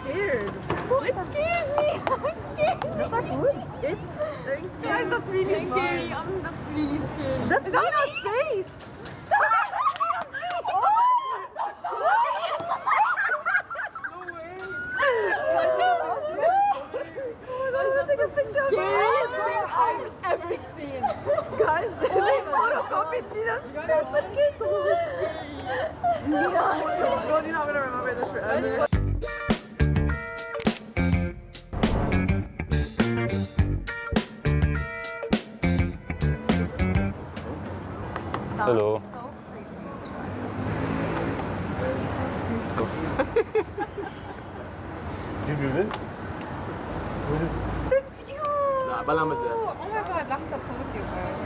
scared. It scares me. It scares me. That's our food? It's Guys, that's really scary. That's really scary. That's Nina's face! Scariest thing I've ever seen. Guys, they photocopied Nina's face. So scary. Nina. No, you're not gonna remember this forever. Hello. Did you do this? It's you! Nah, balang masaya. Oh my god, that's a pose you guys.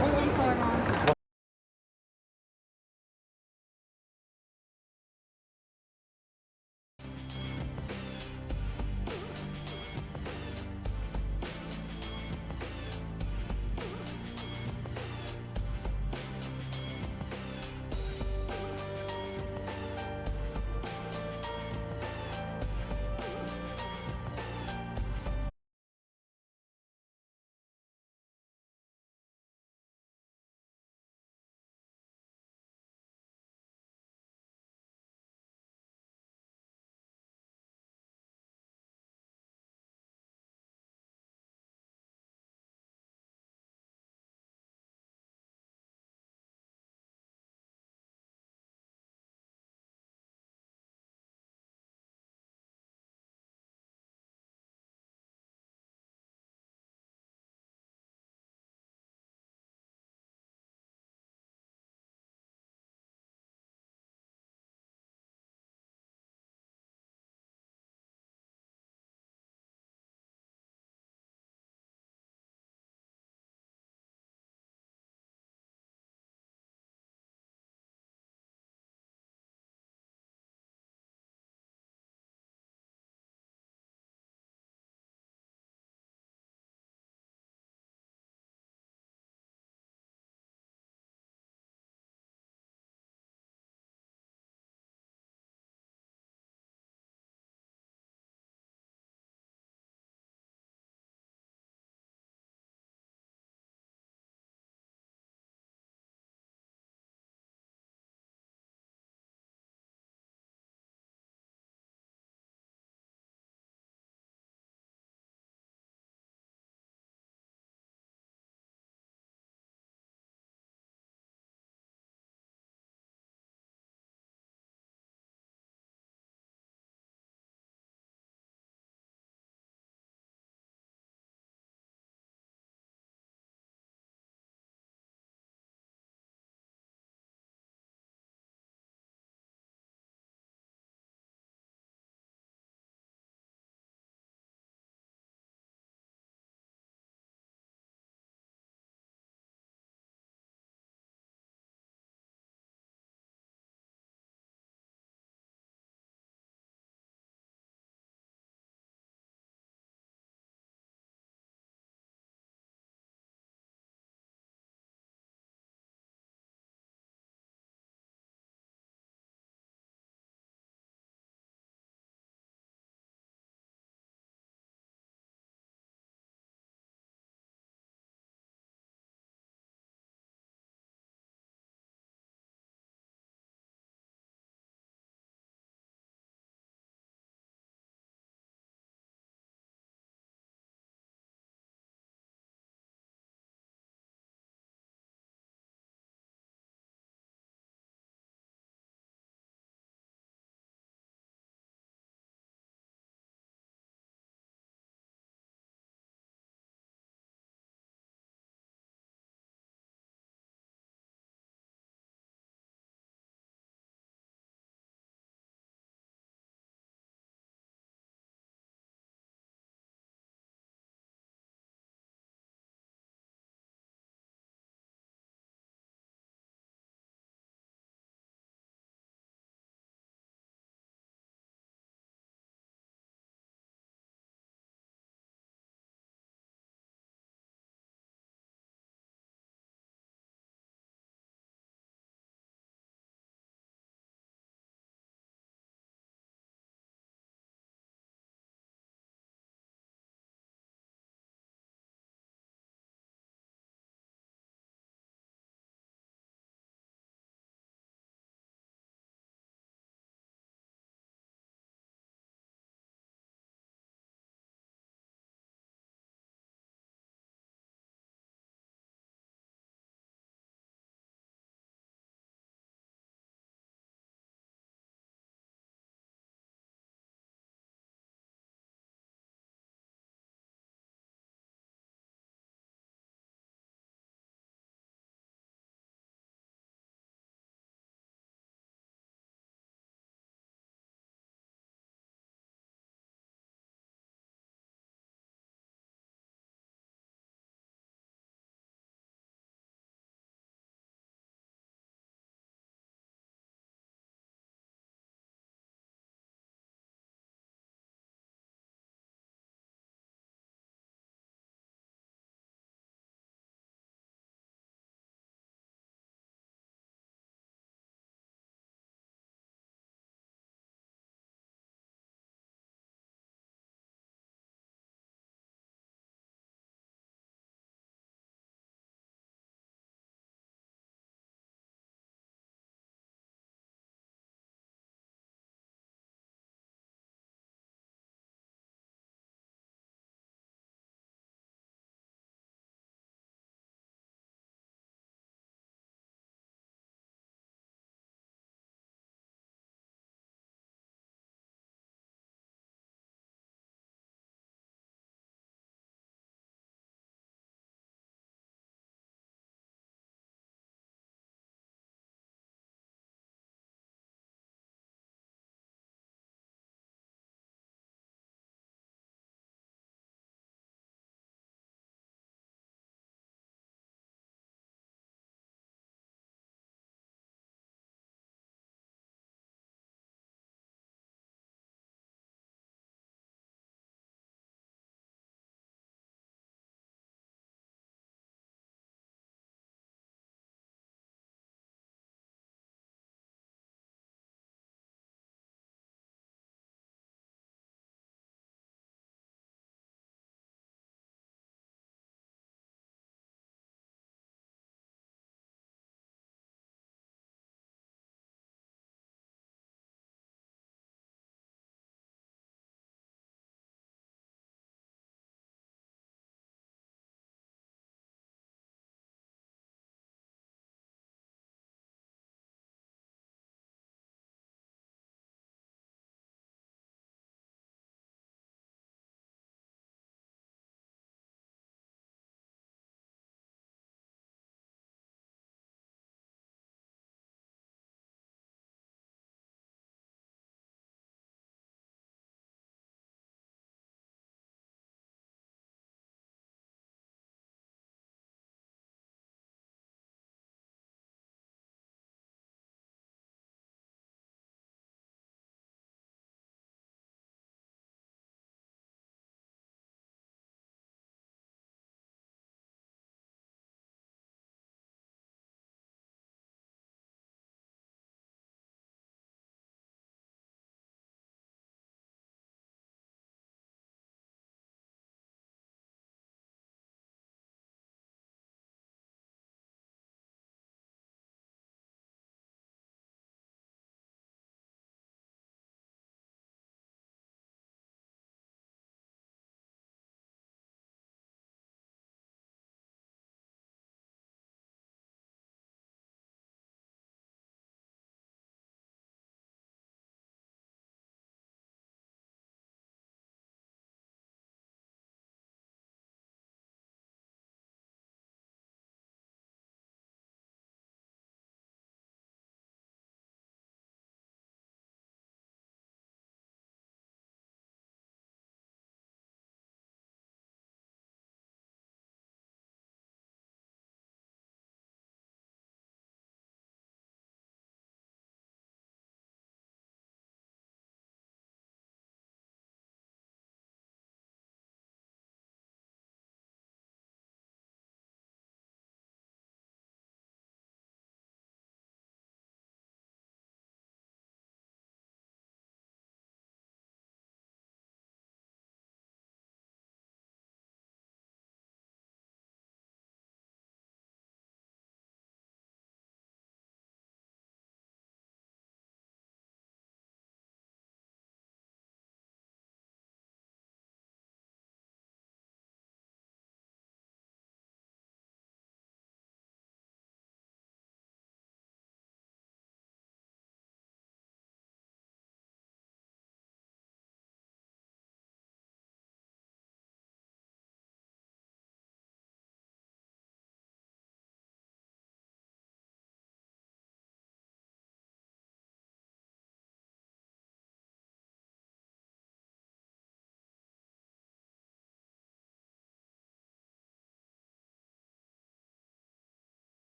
Oh, I'm so wrong.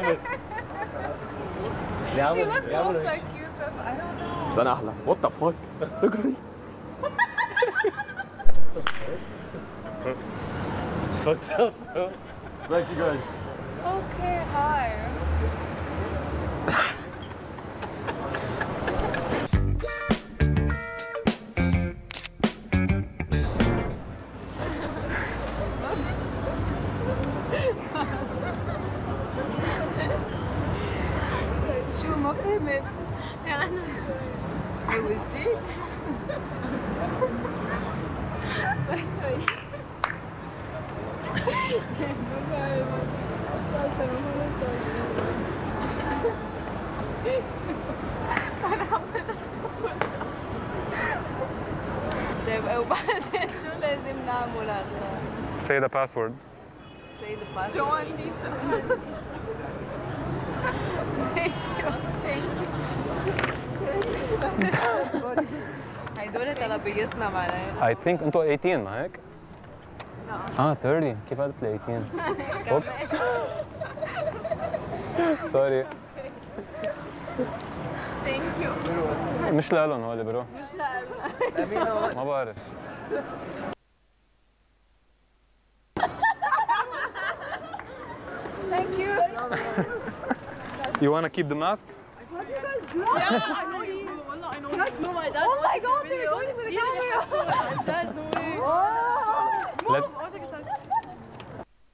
جامد. بس ليه He عمل looks ليه عمل most هيك؟ like Yusuf. I don't know. بس انا احلى. What the fuck? Look at me. It's fucked up, bro. Thank you guys. Okay, hi. شو ما فهمت يعني بوجهي؟ طيب وبعدين شو لازم نعمل هلا؟ Say the password. Say the password. جوان نيشا. هيدول طلبيتنا معناها. I think انتوا 18 ما هيك؟ اه 30 كيف قلت لي 18؟ اوبس سوري Thank you. مش لهم هول برو مش لا ما بعرف Thank you. You wanna keep the mask? I know you. والله I know you. No, my dad. Oh my god, they're going with the camera. Dad, no way. Let, I'll take a selfie.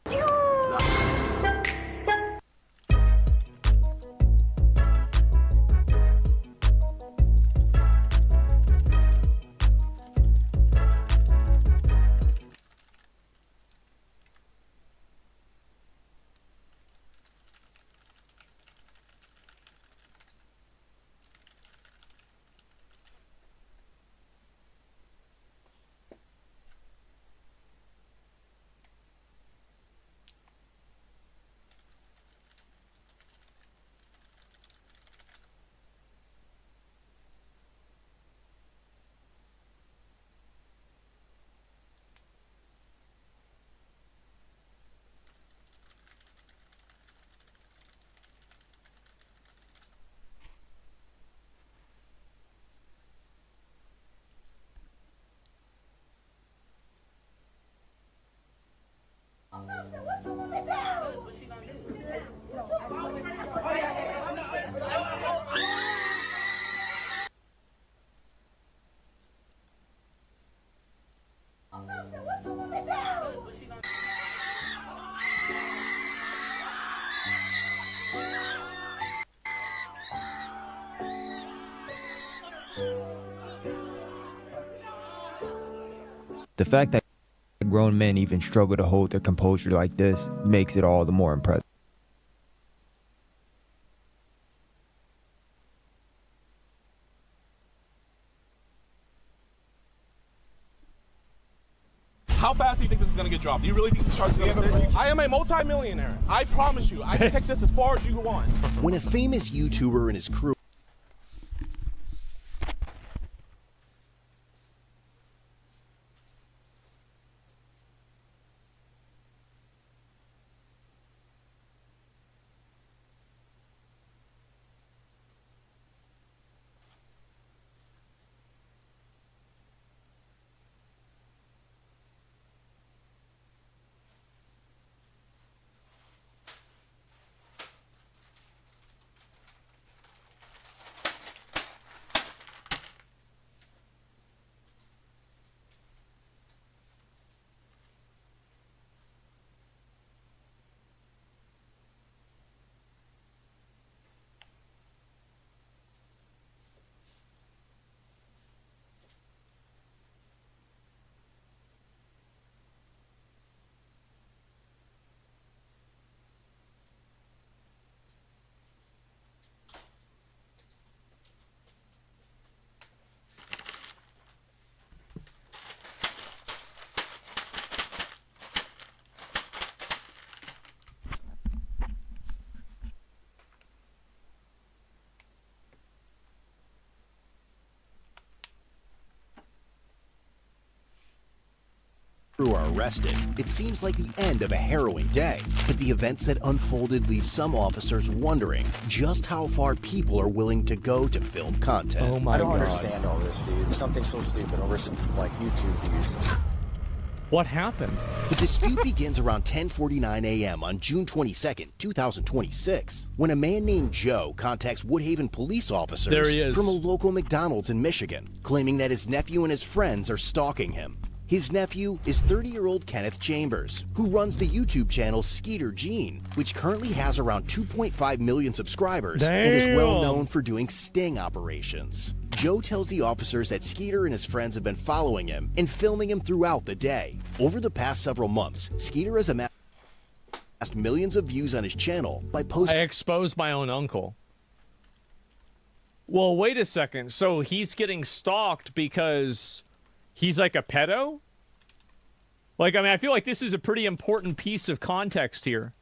The fact that grown men even struggle to hold their composure like this makes it all the more impressive. How fast do you think this is gonna get dropped? Do you really think this charge is gonna stick? I am a multi-millionaire. I promise you, I can take this as far as you want. When a famous YouTuber and his crew crew are arrested, it seems like the end of a harrowing day. But the events that unfolded leave some officers wondering just how far people are willing to go to film content. Oh my I don't god. understand all this, dude. Something so stupid over some, like, YouTube views. What happened? The dispute begins around 10:49 a.m. on June 22nd, 2026, when a man named Joe contacts Woodhaven police officers There he is. from a local McDonald's in Michigan, claiming that his nephew and his friends are stalking him. His nephew is 30-year-old Kenneth Chambers, who runs the YouTube channel Skeeter Gene, which currently has around 2.5 million subscribers and is well known for doing sting operations. Joe tells the officers that Skeeter and his friends have been following him and filming him throughout the day. Over the past several months, Skeeter has amassed millions of views on his channel by posting. I exposed my own uncle. Well, wait a second. So he's getting stalked because he's like a pedo? Like, I mean, I feel like this is a pretty important piece of context here.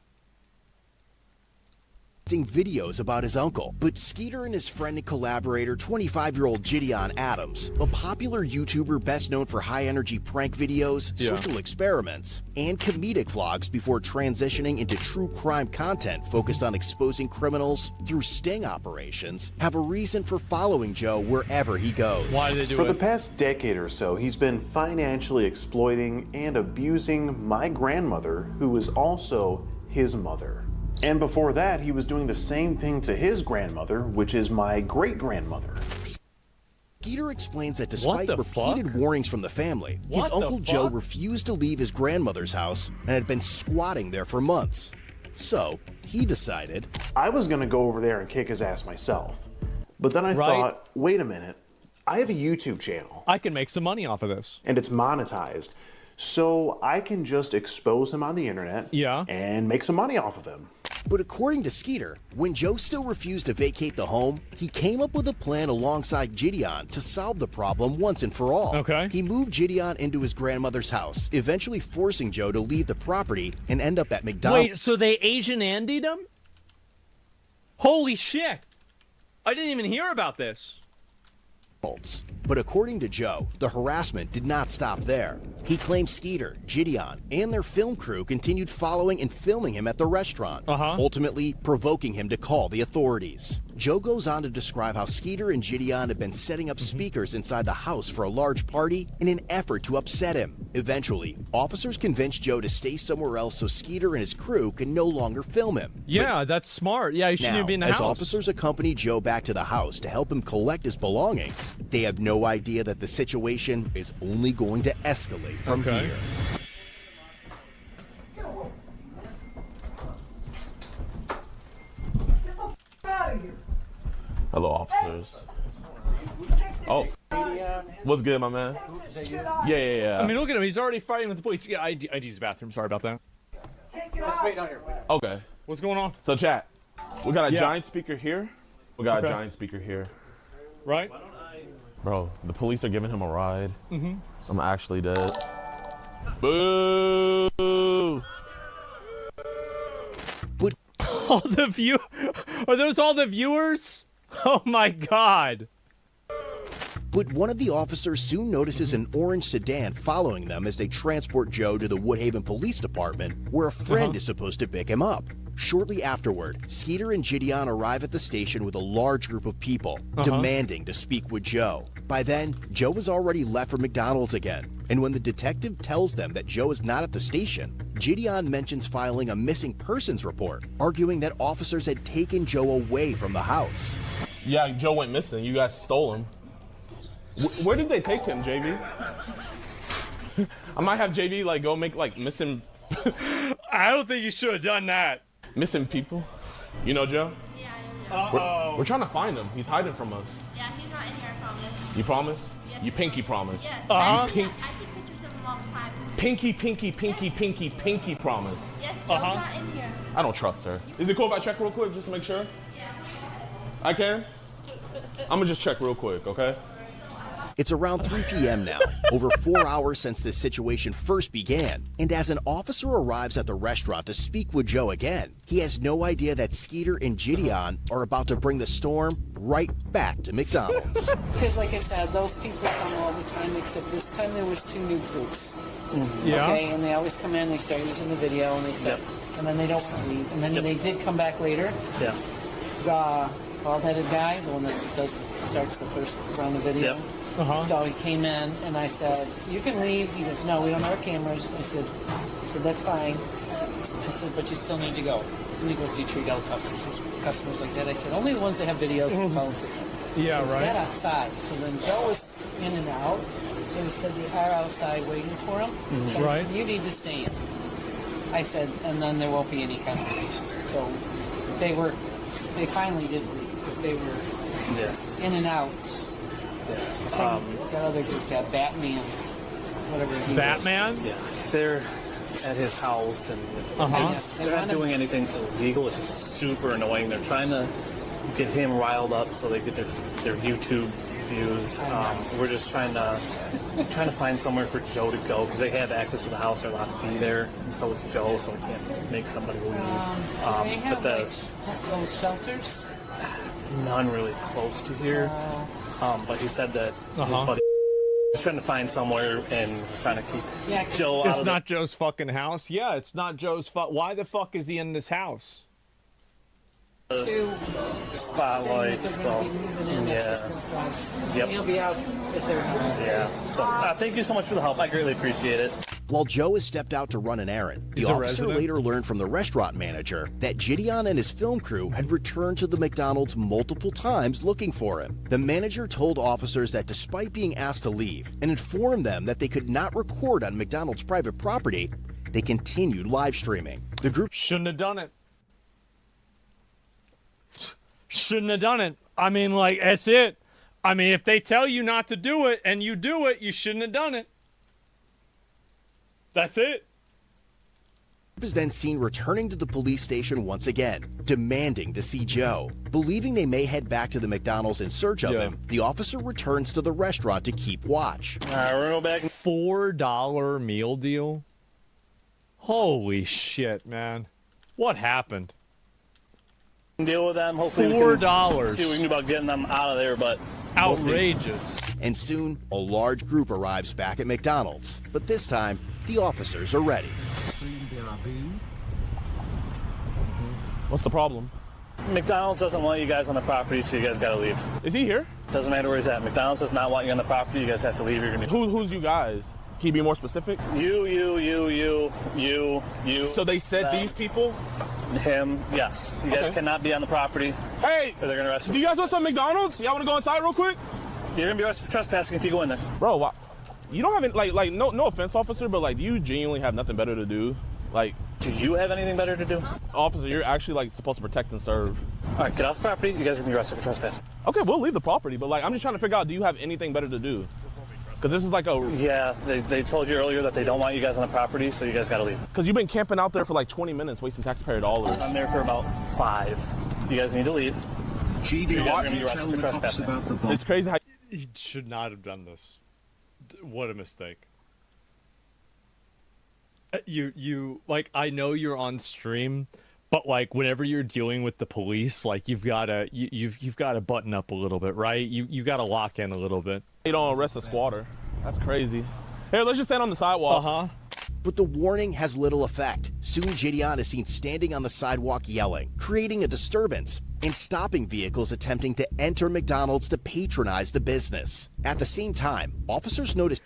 Videos about his uncle, but Skeeter and his friend and collaborator, 25-year-old Gideon Adams, a popular YouTuber best known for high-energy prank videos, social experiments, and comedic vlogs before transitioning into true crime content focused on exposing criminals through sting operations, have a reason for following Joe wherever he goes. Why did they do For it? the past decade or so, he's been financially exploiting and abusing my grandmother, who was also his mother. And before that, he was doing the same thing to his grandmother, which is my great-grandmother. Skeeter explains that despite repeated warnings from the family, his Uncle Joe refused to leave his grandmother's house and had been squatting there for months. So, he decided, I was gonna go over there and kick his ass myself. But then I thought, wait a minute, I have a YouTube channel. I can make some money off of this. And it's monetized. So I can just expose him on the internet and make some money off of him. But according to Skeeter, when Joe still refused to vacate the home, he came up with a plan alongside Gideon to solve the problem once and for all. Okay. He moved Gideon into his grandmother's house, eventually forcing Joe to leave the property and end up at McDonald's. Wait, so they Asian Andy'd him? Holy shit! I didn't even hear about this. But according to Joe, the harassment did not stop there. He claims Skeeter, Gideon, and their film crew continued following and filming him at the restaurant, ultimately provoking him to call the authorities. Joe goes on to describe how Skeeter and Gideon had been setting up speakers inside the house for a large party in an effort to upset him. Eventually, officers convinced Joe to stay somewhere else so Skeeter and his crew can no longer film him. Yeah, that's smart. Yeah, he shouldn't even be in the house. As officers accompany Joe back to the house to help him collect his belongings, they have no idea that the situation is only going to escalate from here. Hello, officers. Oh, what's good, my man? Yeah. I mean, look at him. He's already fighting with the police. Yeah, I use his bathroom. Sorry about that. Let's wait down here. Okay. What's going on? So, chat, we got a giant speaker here. We got a giant speaker here. Right? Bro, the police are giving him a ride. I'm actually dead. Boo! All the are those all the viewers? Oh my god. But one of the officers soon notices an orange sedan following them as they transport Joe to the Woodhaven Police Department, where a friend is supposed to pick him up. Shortly afterward, Skeeter and Gideon arrive at the station with a large group of people, demanding to speak with Joe. By then, Joe has already left for McDonald's again, and when the detective tells them that Joe is not at the station, Gideon mentions filing a missing persons report, arguing that officers had taken Joe away from the house. Yeah, Joe went missing. You guys stole him. Where did they take him, JV? I might have JV like go make like missing. I don't think you should have done that. Missing people. You know Joe? Yeah, I know. We're trying to find him. He's hiding from us. Yeah, he's not in here, I promise. You promise? Yes. You pinky promise. Yes. I I take pictures of him all the time. Pinky promise. Yes, Joe's not in here. I don't trust her. Is it cool if I check real quick just to make sure? Yeah. I can? I'm gonna just check real quick, okay? It's around 3 p.m. now, over 4 hours since this situation first began, and as an officer arrives at the restaurant to speak with Joe again, he has no idea that Skeeter and Gideon are about to bring the storm right back to McDonald's. Because like I said, those people come all the time, except this time there was 2 new groups. Yeah. Okay, and they always come in, they start using the video, and they say, and then they don't want to leave. And then they did come back later. Yeah. The bald-headed guy, the one that starts the first round of video. So he came in, and I said, "You can leave." He goes, "No, we don't have our cameras." I said, "That's fine." I said, "But you still need to go." And he goes, "Do you treat all customers like that?" I said, "Only the ones that have videos and phones." Yeah, so right. Sat outside. So then Joe was in and out. So he said they are outside waiting for him. So I said, "You need to stay in." I said, and then there won't be any confrontation. So they finally did leave, but they were in and out. That other group, that Batman, whatever he Batman? Yeah. They're at his house, and they're not doing anything illegal. It's just super annoying. They're trying to get him riled up so they get their YouTube views. We're just trying to find somewhere for Joe to go because they have access to the house. They're allowed to be there, and so is Joe, so we can't make somebody leave. they have those shelters? None really close to here. But he said that his buddy is trying to find somewhere and trying to keep Joe out It's of not Joe's fucking house. Yeah, it's not Joe's Why the fuck is he in this house? the spotlight. So, yeah. He'll be out at their house. Yeah. So, thank you so much for the help. I greatly appreciate it. While Joe has stepped out to run an errand, the He's a officer resident? later learned from the restaurant manager that Gideon and his film crew had returned to the McDonald's multiple times looking for him. The manager told officers that despite being asked to leave and informed them that they could not record on McDonald's private property, they continued live streaming. The group shouldn't have done it. Shouldn't have done it. I mean, like, that's it. I mean, if they tell you not to do it and you do it, you shouldn't have done it. That's it. is then seen returning to the police station once again, demanding to see Joe. Believing they may head back to the McDonald's in search of him, the officer returns to the restaurant to keep watch. All right, we're going back. $4 meal deal? Holy shit, man. What happened? Deal with them. Hopefully $4. See what we can do about getting them out of there, but outrageous. And soon, a large group arrives back at McDonald's. But this time, the officers are ready. What's the problem? McDonald's doesn't want you guys on the property, so you guys gotta leave. Is he here? Doesn't matter where he's at. McDonald's does not want you on the property. You guys have to leave. You're gonna. Who's you guys? Can you be more specific? You. So they said them, these people? Him, yes. You guys cannot be on the property. Hey! Or they're gonna arrest you. Do you guys want some McDonald's? Y'all wanna go inside real quick? You're gonna be arrested for trespassing if you go in there. Bro, why? You don't have any, no offense, officer, but like, do you genuinely have nothing better to do? Like, do you have anything better to do? Officer, you're actually like supposed to protect and serve. All right, get off the property. You guys are gonna be arrested for trespassing. Okay, we'll leave the property, but like, I'm just trying to figure out, do you have anything better to do? Because this is like a... Yeah, they told you earlier that they don't want you guys on the property, so you guys gotta leave. Because you've been camping out there for like 20 minutes, wasting taxpayer dollars. I'm there for about 5. You guys need to leave. GD, why did you tell the cops about the bomb? It's crazy how... He should not have done this. What a mistake. You like, I know you're on stream, but like whenever you're dealing with the police, like you've got to button up a little bit, right? You got to lock in a little bit. You don't arrest a squatter. That's crazy. Here, let's just stand on the sidewalk. But the warning has little effect. Soon Gideon is seen standing on the sidewalk yelling, creating a disturbance, and stopping vehicles attempting to enter McDonald's to patronize the business. At the same time, officers notice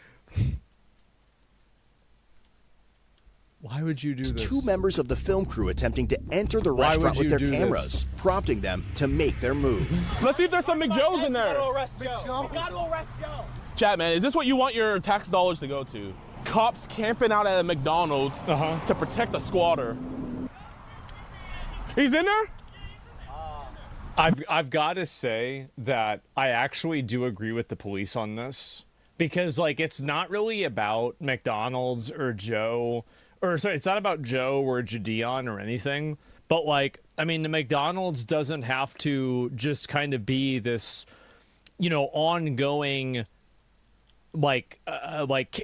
Why would you do this? 2 members of the film crew attempting to enter the restaurant with their cameras, prompting them to make their move. Let's see if there's some McJoes in there. We gotta arrest Joe. Chat, man, is this what you want your tax dollars to go to? Cops camping out at a McDonald's to protect a squatter. He's in there? I've got to say that I actually do agree with the police on this, because like it's not really about McDonald's or Joe, or sorry, it's not about Joe or Gideon or anything, but like, I mean, the McDonald's doesn't have to just kind of be this, you know, ongoing like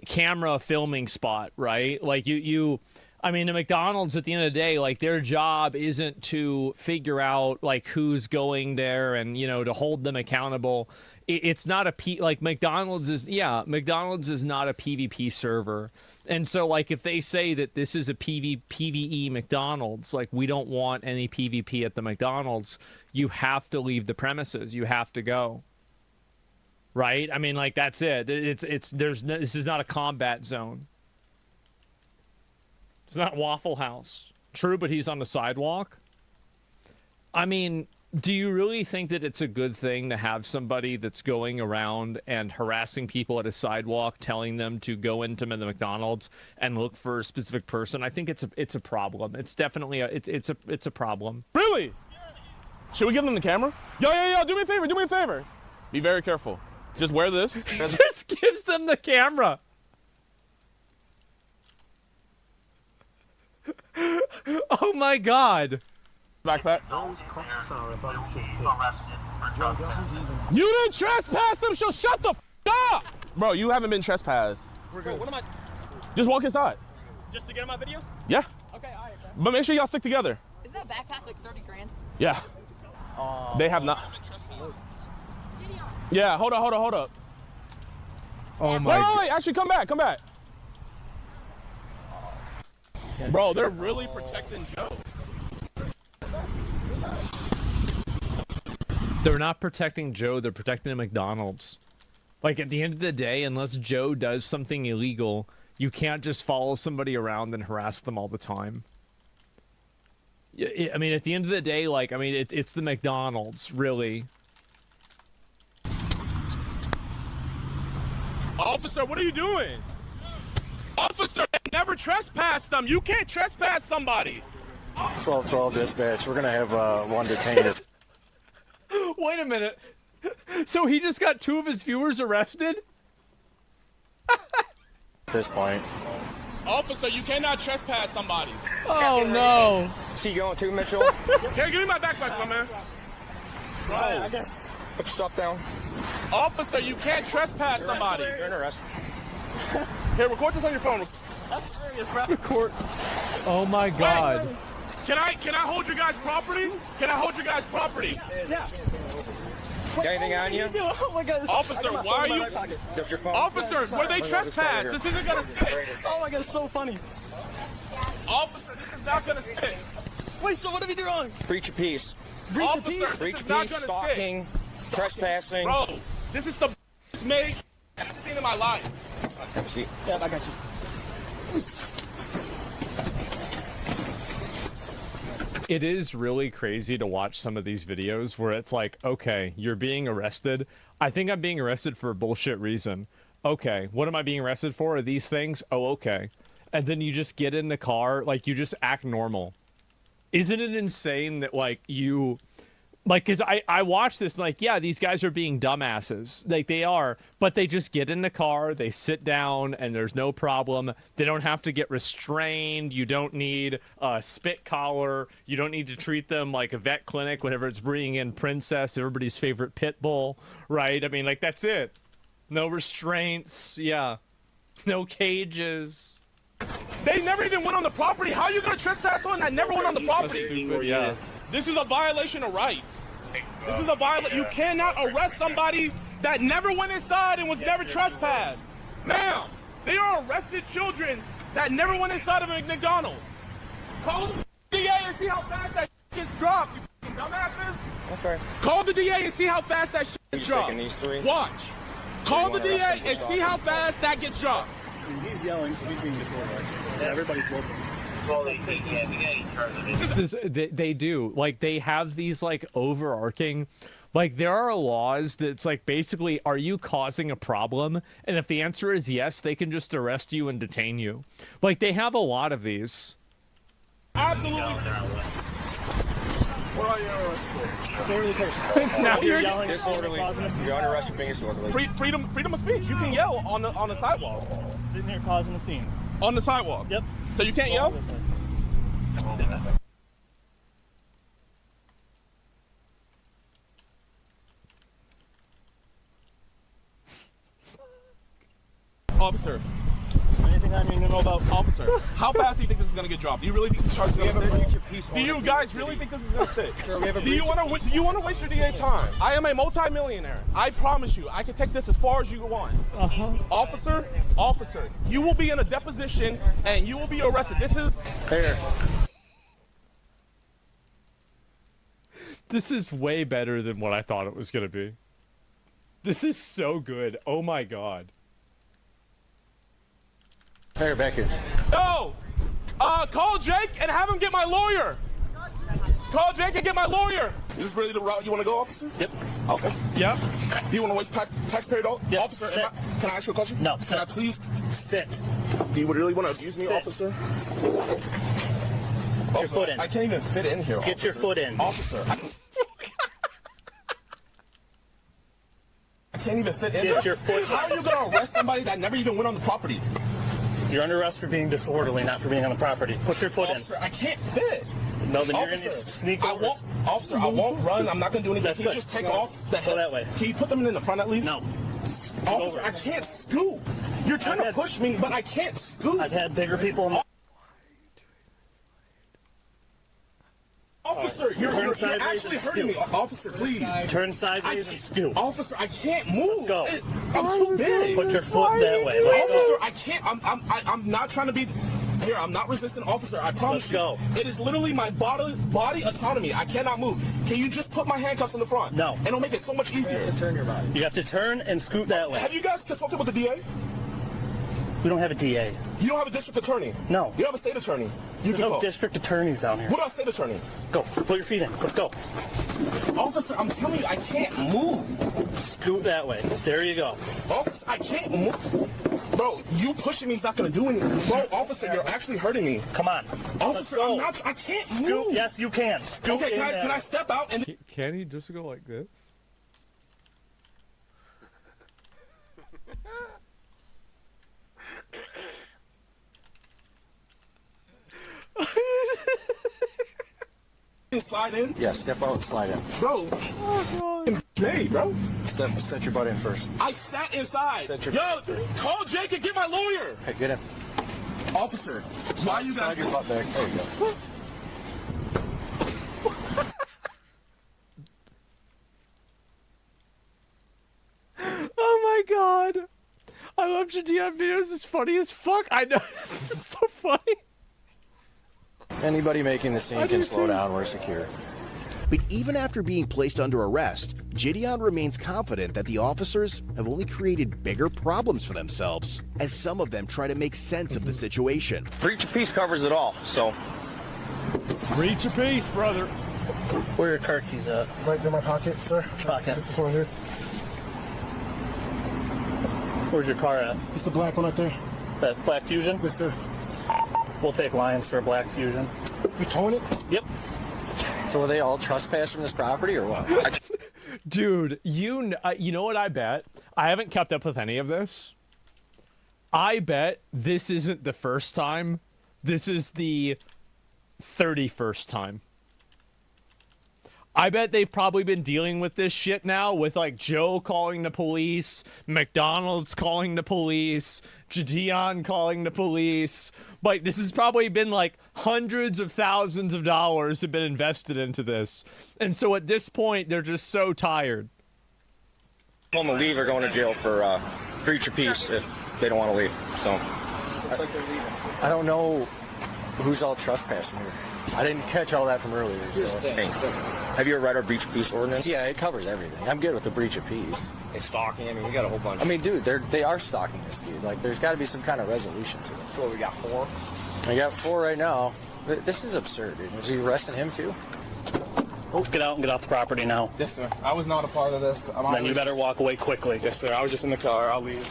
camera filming spot, right? Like you I mean, the McDonald's at the end of the day, like their job isn't to figure out like who's going there and, you know, to hold them accountable. It's not like McDonald's is not a PvP server. And so like if they say that this is a PvE McDonald's, like we don't want any PvP at the McDonald's, you have to leave the premises. You have to go. Right? I mean, like that's it. This is not a combat zone. It's not Waffle House. True, but he's on the sidewalk. I mean, do you really think that it's a good thing to have somebody that's going around and harassing people at a sidewalk, telling them to go into the McDonald's and look for a specific person? I think it's a problem. It's definitely it's a problem. Really? Should we give them the camera? Yo, do me a favor, do me a favor. Be very careful. Just wear this. Just gives them the camera. Oh my god. Backpack. You didn't trespass them, so shut the f up! Bro, you haven't been trespassed. We're good. What am I? Just walk inside. Just to get on my video? Yeah. Okay, all right. But make sure y'all stick together. Isn't that backpack like 30 grand? Yeah. They have not. Yeah, hold up. Oh my. Wait, actually come back. Bro, they're really protecting Joe. They're not protecting Joe, they're protecting the McDonald's. Like, at the end of the day, unless Joe does something illegal, you can't just follow somebody around and harass them all the time. I mean, at the end of the day, like, I mean, it's the McDonald's, really. Officer, what are you doing? Officer, never trespass them. You can't trespass somebody. 1212 dispatch. We're gonna have one detained. Wait a minute. So he just got 2 of his viewers arrested? At this point. Officer, you cannot trespass somebody. Oh no. See you going too, Mitchell? Here, give me my backpack, my man. Bro. I guess. Put your stuff down. Officer, you can't trespass somebody. You're in arrest. Here, record this on your phone. That's serious, bro. Record. Oh my god. Wait. Can I hold your guys' property? Yeah. Got anything on you? Oh my god. Officer, why are you? Just your phone. Officer, were they trespassed? This isn't gonna stick. Oh my god, it's so funny. Officer, this is not gonna stick. Wait, so what have you done wrong? Breach of peace. Officer, peace? Breach this of is not peace, gonna stalking, trespassing. Bro, this is the best make I've seen in my life. Let me see. Yeah, I got you. It is really crazy to watch some of these videos where it's like, okay, you're being arrested. I think I'm being arrested for a bullshit reason. Okay, what am I being arrested for? Are these things? Oh, okay. And then you just get in the car, like you just act normal. Isn't it insane that like you... Like, because I watch this, like, yeah, these guys are being dumbasses. Like, they are. But they just get in the car, they sit down, and there's no problem. They don't have to get restrained. You don't need a spit collar. You don't need to treat them like a vet clinic whenever it's bringing in Princess, everybody's favorite pit bull, right? I mean, like, that's it. No restraints. Yeah. No cages. They never even went on the property. How are you going to trespass someone that never went on the property? Stupid, yeah. This is a violation of rights. This is a violation. You cannot arrest somebody that never went inside and was never trespassed. Ma'am, they are arrested children that never went inside of a McDonald's. Call the DA and see how fast that gets dropped, you dumbasses. Okay. Call the DA and see how fast that gets dropped. Taking these 3? Watch. Call the DA and see how fast that gets dropped. He's yelling, so he's being disorderly. Yeah, everybody's looking. They do. Like, they have these, like, overarching... Like, there are laws that's, like, basically, are you causing a problem? And if the answer is yes, they can just arrest you and detain you. Like, they have a lot of these. Absolutely. What are you arrested for? Disorderly person. Now you're yelling. Disorderly. You're under arrest for being disorderly. Freedom of speech. You can yell on the sidewalk. Sitting here causing a scene. On the sidewalk. Yep. So you can't yell? Officer. anything on you you know about? Officer, how fast do you think this is gonna get dropped? Do you really think the charge is gonna stick? Do you guys really think this is gonna stick? Do you want to waste your DA's time? I am a multi-millionaire. I promise you, I can take this as far as you want. Officer, you will be in a deposition and you will be arrested. This is There. This is way better than what I thought it was gonna be. This is so good. Oh my god. There, back here. no. Call Jake and have him get my lawyer. Call Jake and get my lawyer. Is this really the route you want to go, officer? Yep. Okay. Yep. Do you want to waste taxpayer dollars? Yep. Officer, Sit. can I ask you a question? No. Can I please? Sit. Do you really want to abuse me, Sit. officer? Get your foot in. I can't even fit in here, Get officer. your foot in. Officer. I can't even fit in Get there. your foot in. How are you going to arrest somebody that never even went on the property? You're under arrest for being disorderly, not for being on the property. Put your foot Officer, I can't fit. in. No, then you're Officer, going to sneak I over. won't, officer, I won't run. I'm not going to do anything. That's Can you good. just take off the Go head? that way. Can you put them in the front at least? No. Officer, over. I can't scoop. You're trying to push me, but I can't scoop. I've had bigger people in my... Officer, you're sideways actually and hurting me. scoop. Officer, please. Turn sideways and scoop. Officer, I can't move. go. I'm too big. Put your foot that way. Let's Officer, go. I can't. I'm not trying to be. Here, I'm not resisting, officer. I promise Let's you. go. It is literally my body autonomy. I cannot move. Can you just put my handcuffs in the front? No. And it'll make it so much easier. Turn your body. You have to turn and scoot that way. Have you guys consulted with the DA? We don't have a DA. You don't have a district attorney? No. You don't have a state attorney? You There's can no go. district attorneys down here. What about state attorney? Go. Put your feet in. Let's go. Officer, I'm telling you, I can't move. Scoot that way. There you go. Officer, I can't move. Bro, you pushing me is not going to do anything. Bro, officer, you're actually hurting me. Come on. Officer, go. I'm not. I can't Scoot. move. Yes, you can. Scoot Okay, in can there. I step out and? Can he just go like this? Slide in? Yeah, step out and slide in. Bro. Hey, bro. Set your butt in first. I sat inside. Set your- Yo, call Jake and get my lawyer. Hey, get in. Officer, why you guys? Slide your butt back. There you go. Oh my god. I love Jadion videos. It's funny as fuck. I know. This is so funny. Anybody making the scene can slow down. We're secure. But even after being placed under arrest, Gideon remains confident that the officers have only created bigger problems for themselves, as some of them try to make sense of the situation. Breach of peace covers it all, so. Breach of peace, brother. Where are your car keys at? Right in my pocket, sir. Pocket. This is one here. Where's your car at? It's the black one right there. That black Fusion? Yes, sir. We'll take Lions for a black Fusion. You towing it? Yep. So are they all trespass from this property or what? Dude, you know what I bet? I haven't kept up with any of this. I bet this isn't the first time. This is the 31st time. I bet they've probably been dealing with this shit now with like Joe calling the police, McDonald's calling the police, Jadion calling the police. Like this has probably been like hundreds of thousands of dollars have been invested into this. And so at this point, they're just so tired. Home to leave or going to jail for breach of peace if they don't want to leave. So. Looks like they're leaving. I don't know who's all trespassing here. I didn't catch all that from earlier. So. Hey, have you ever read our breach of peace ordinance? Yeah, it covers everything. I'm good with the breach of peace. It's stalking. I mean, we got a whole bunch. I mean, dude, they are stalking this dude. Like, there's got to be some kind of resolution to it. So we got 4. I got 4 right now. This is absurd, dude. Was he arresting him too? Oh, get out and get off the property now. Yes, sir. I was not a part of this. Then you better walk away quickly. Yes, sir. I was just in the car. I'll leave.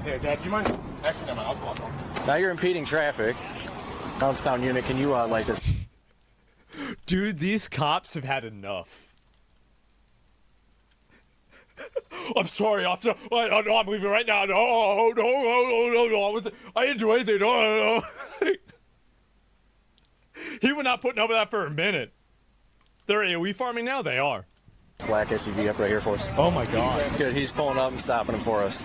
Hey, Dad, do you mind? Actually, never mind. I'll walk home. Now you're impeding traffic. Downtown unit, can you like this? Dude, these cops have had enough. I'm sorry, officer. No, I'm leaving right now. No. I didn't do anything. No. He was not putting up with that for a minute. They're AOE farming now? They are. Black SUV up right here for us. Oh my god. Good, he's pulling up and stopping him for us.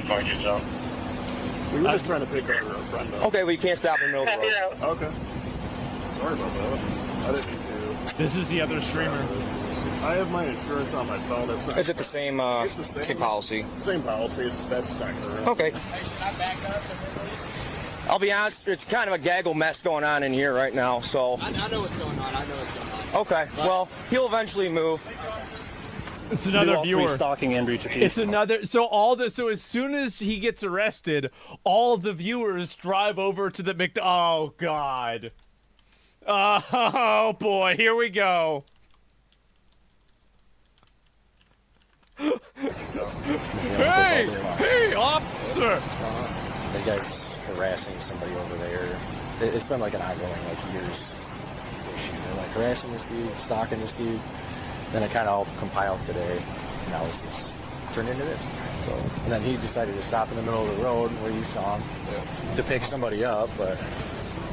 Find yourself. We were just trying to pick our friend up. Okay, well, you can't stop in the middle of the road. Okay. Sorry about that. I didn't mean to. This is the other streamer. I have my insurance on my phone. It's not. Is it the same, it's the same policy? Same policy. That's not correct. Okay. I'll be honest, it's kind of a gaggle mess going on in here right now, so. I know what's going on. Okay, well, he'll eventually move. It's another viewer. Stalking and breach of peace. It's another. So as soon as he gets arrested, all the viewers drive over to the Oh God. Oh boy, here we go. Hey, officer! The guy's harassing somebody over there. It's been like an ongoing, like, years issue. They're like harassing this dude, stalking this dude. Then it kind of all compiled today. Now this is turned into this. So, and then he decided to stop in the middle of the road where you saw him to pick somebody up. But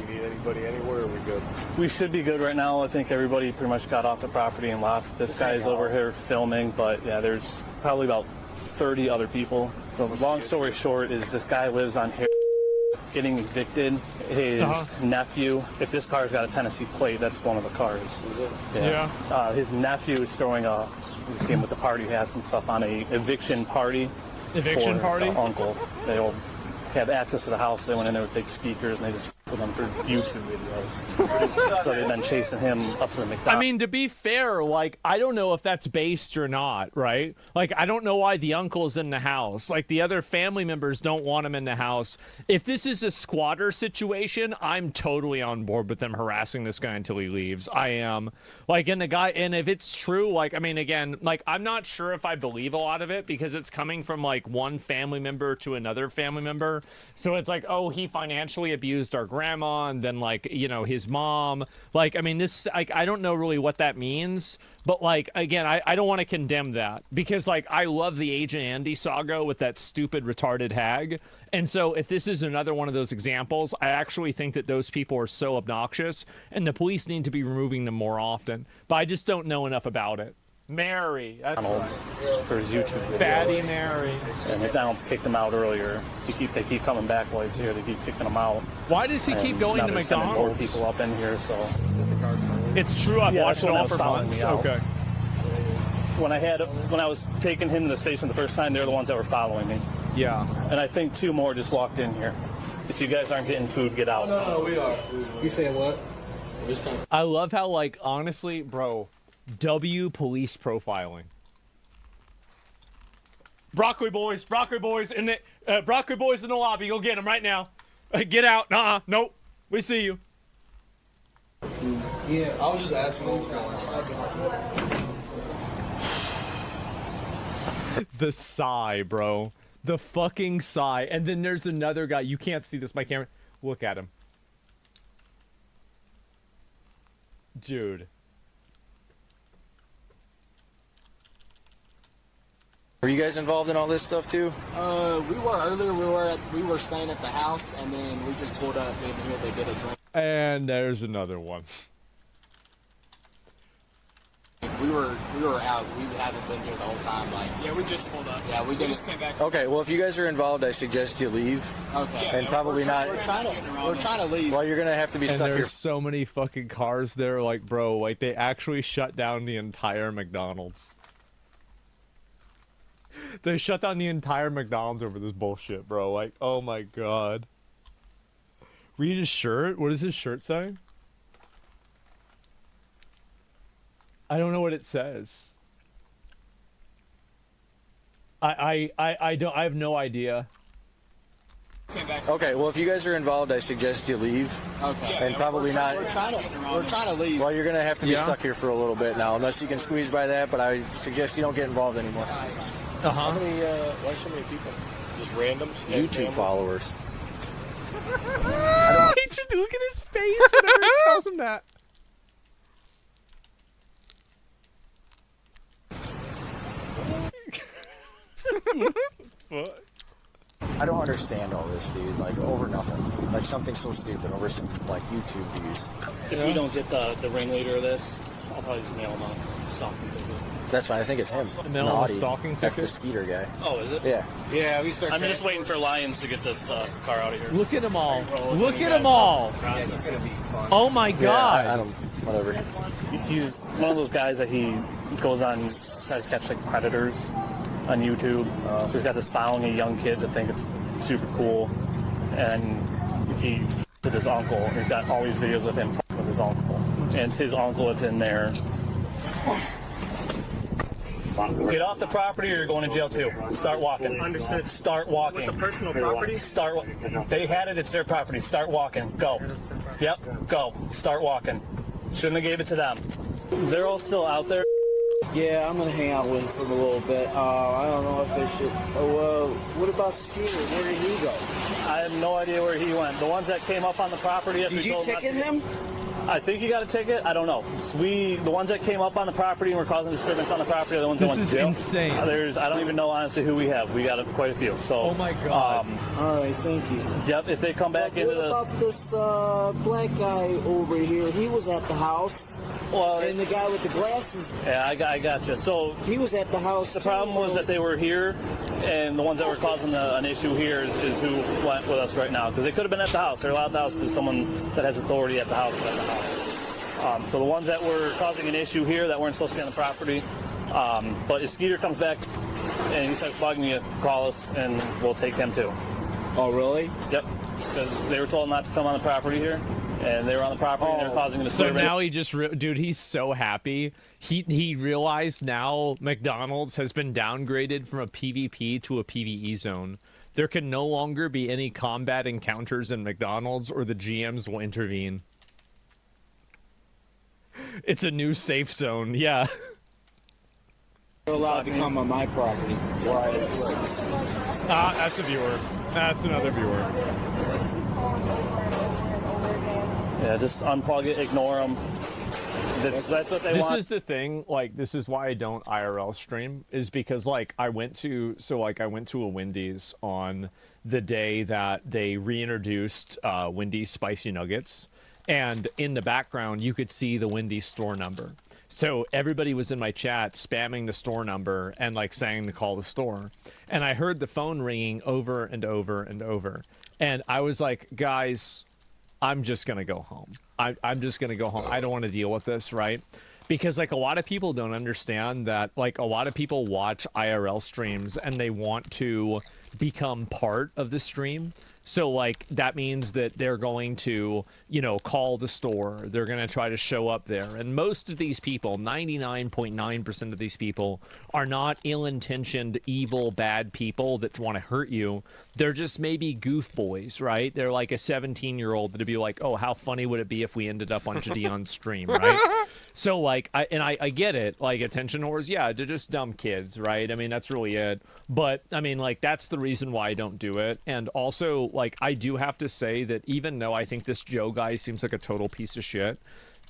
you need anybody anywhere? Are we good? We should be good right now. I think everybody pretty much got off the property and left. This guy's over here filming, but yeah, there's probably about 30 other people. So the long story short is this guy lives on here getting evicted. His nephew, if this car's got a Tennessee plate, that's one of the cars. Yeah. His nephew is throwing you see him with the party hats and stuff on a eviction party. Eviction for party? The uncle. They'll have access to the house. They went in there with big speakers and they just put them for YouTube videos. So they've been chasing him up to the McDonald's. I mean, to be fair, like, I don't know if that's based or not, right? Like, I don't know why the uncle's in the house. Like, the other family members don't want him in the house. If this is a squatter situation, I'm totally on board with them harassing this guy until he leaves. I am. Like, and if it's true, like, I mean, again, like, I'm not sure if I believe a lot of it because it's coming from, like, one family member to another family member. So it's like, oh, he financially abused our grandma, and then, like, you know, his mom. Like, I mean, this, like, I don't know really what that means, but, like, again, I don't want to condemn that because, like, I love the Agent Andy saga with that stupid retarded hag. And so if this is another one of those examples, I actually think that those people are so obnoxious and the police need to be removing them more often. But I just don't know enough about it. Mary, that's McDonald's for his YouTube videos. Fatty Mary. And McDonald's kicked him out earlier. They keep coming back while he's here. They keep kicking him out. Why does he keep going to McDonald's? More people up in here, so it's true. I've watched it all for months. Okay. When I was taking him to the station the first time, they're the ones that were following me. Yeah. And I think 2 more just walked in here. If you guys aren't getting food, get out. No, we are. You saying what? I love how, like, honestly, bro, W police profiling. Broccoli boys in the broccoli boys in the lobby. Go get them right now. Get out. Nope. We see you. Yeah, I was just asking what was going on. The sigh, bro. The fucking sigh. And then there's another guy. You can't see this, my camera. Look at him. Dude. Were you guys involved in all this stuff too? We were earlier. We were staying at the house, and then we just pulled up in here. They did a drink. And there's another one. We were out. We haven't been here the whole time. Like, yeah, we just pulled up. Yeah, we just came back. Okay, well, if you guys are involved, I suggest you leave. Okay. And probably not. We're trying to leave. Well, you're gonna have to be And stuck here. there's so many fucking cars there, like, bro, like, they actually shut down the entire McDonald's. They shut down the entire McDonald's over this bullshit, bro. Like, oh my god. Read his shirt? What does his shirt say? I don't know what it says. I have no idea. Okay, well, if you guys are involved, I suggest you leave. Okay. And probably not. We're trying to leave. Well, you're gonna have to be stuck here for a little bit now, unless you can squeeze by that. But I suggest you don't get involved anymore. How many? Why so many people? Just randoms. YouTube followers. Look at his face whenever he tells him that. What? I don't understand all this, dude. Like, over nothing. Like, something so stupid over some, like, YouTube views. If we don't get the ringleader of this, I'll probably just nail him up. Stop him. That's fine. I think it's him. And then on the stalking That's the ticket? Skeeter guy. Oh, is it? Yeah. Yeah, we start. I'm just waiting for Lions to get this car out of here. Look at them all. Look at them all. Oh my God. I don't. Whatever. He's one of those guys that he goes on, tries to catch like predators on YouTube. So he's got this following of young kids that think it's super cool, and he with his uncle. He's got all these videos of him with his uncle, and it's his uncle that's in there. Get off the property or you're going to jail too. Start walking. Understood. Start walking. With the personal property? They had it, it's their property. Start walking. Go. Yep, go. Start walking. Shouldn't have gave it to them. They're all still out there. Yeah, I'm gonna hang out with him for a little bit. I don't know if I should. What about Skeeter? Where did he go? I have no idea where he went. The ones that came up on the property. Did you ticket him? I think you got a ticket. I don't know. The ones that came up on the property and were causing disturbance on the property are the ones that went to jail. This is insane. I don't even know honestly who we have. We got quite a few. So. Oh my God. All right, thank you. Yep. If they come back into the. What about this black guy over here? He was at the house. Well, and the guy with the glasses. Yeah, I got you. So he was at the house. The problem was that they were here, and the ones that were causing an issue here is who went with us right now. Because they could have been at the house. They're allowed at the house because someone that has authority at the house is at the house. So the ones that were causing an issue here that weren't supposed to be on the property. But if Skeeter comes back and he starts bugging you, call us and we'll take them too. Oh, really? Yep. Because they were told not to come on the property here. And they were on the property and they were causing a disturbance. So now he just, dude, he's so happy. He realized now McDonald's has been downgraded from a PvP to a PvE zone. There can no longer be any combat encounters in McDonald's or the GMs will intervene. It's a new safe zone, yeah. They're allowed to come on my property. Why? That's a viewer. That's another viewer. Yeah, just unplug it, ignore them. That's what they want. This is the thing, like, this is why I don't IRL stream, is because, like, I went to a Wendy's on the day that they reintroduced Wendy's Spicy Nuggets, and in the background, you could see the Wendy's store number. So everybody was in my chat spamming the store number and, like, saying to call the store. And I heard the phone ringing over and over and over. And I was like, guys, I'm just going to go home. I'm just going to go home. I don't want to deal with this, right? Because, like, a lot of people don't understand that, like, a lot of people watch IRL streams and they want to become part of the stream. So, like, that means that they're going to, you know, call the store. They're going to try to show up there. And most of these people, 99.9% of these people, are not ill-intentioned, evil, bad people that want to hurt you. They're just maybe goof boys, right? They're like a 17-year-old that'd be like, oh, how funny would it be if we ended up on Jadion's stream, right? So, like, I get it. Like, attention whores, yeah, they're just dumb kids, right? I mean, that's really it. But, I mean, like, that's the reason why I don't do it. And also, like, I do have to say that even though I think this Joe guy seems like a total piece of shit,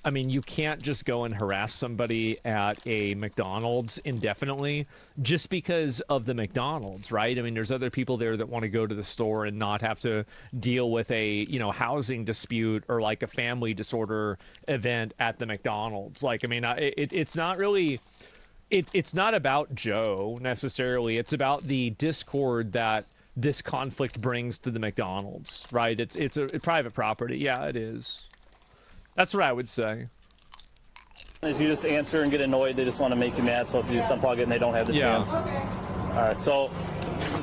I mean, you can't just go and harass somebody at a McDonald's indefinitely just because of the McDonald's, right? I mean, there's other people there that want to go to the store and not have to deal with a, you know, housing dispute or like a family disorder event at the McDonald's. Like, I mean, it's not really... It's not about Joe necessarily. It's about the discord that this conflict brings to the McDonald's, right? It's a private property. Yeah, it is. That's what I would say. As you just answer and get annoyed, they just want to make you mad. So if you just unplug it and they don't have the chance. All right, so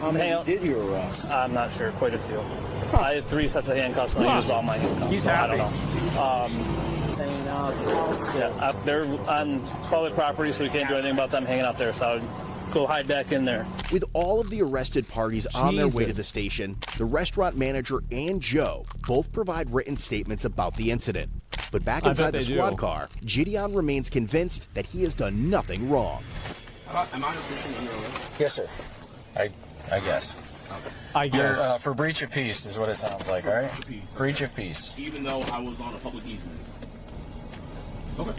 how many did you arrest? I'm not sure. Quite a few. I have 3 sets of handcuffs and I use all my handcuffs. He's so happy. I don't know. Yeah, they're on public property, so we can't do anything about them hanging out there. So I would go hide back in there. With all of the arrested parties on their way to the station, the restaurant manager and Joe both provide written statements about the incident. But back inside the squad car, Gideon remains convinced that he has done nothing wrong. Am I officially under arrest? Yes, sir. I guess. I guess. For breach of peace is what it sounds like, all right? Breach of peace. Even though I was on a public easement. Okay.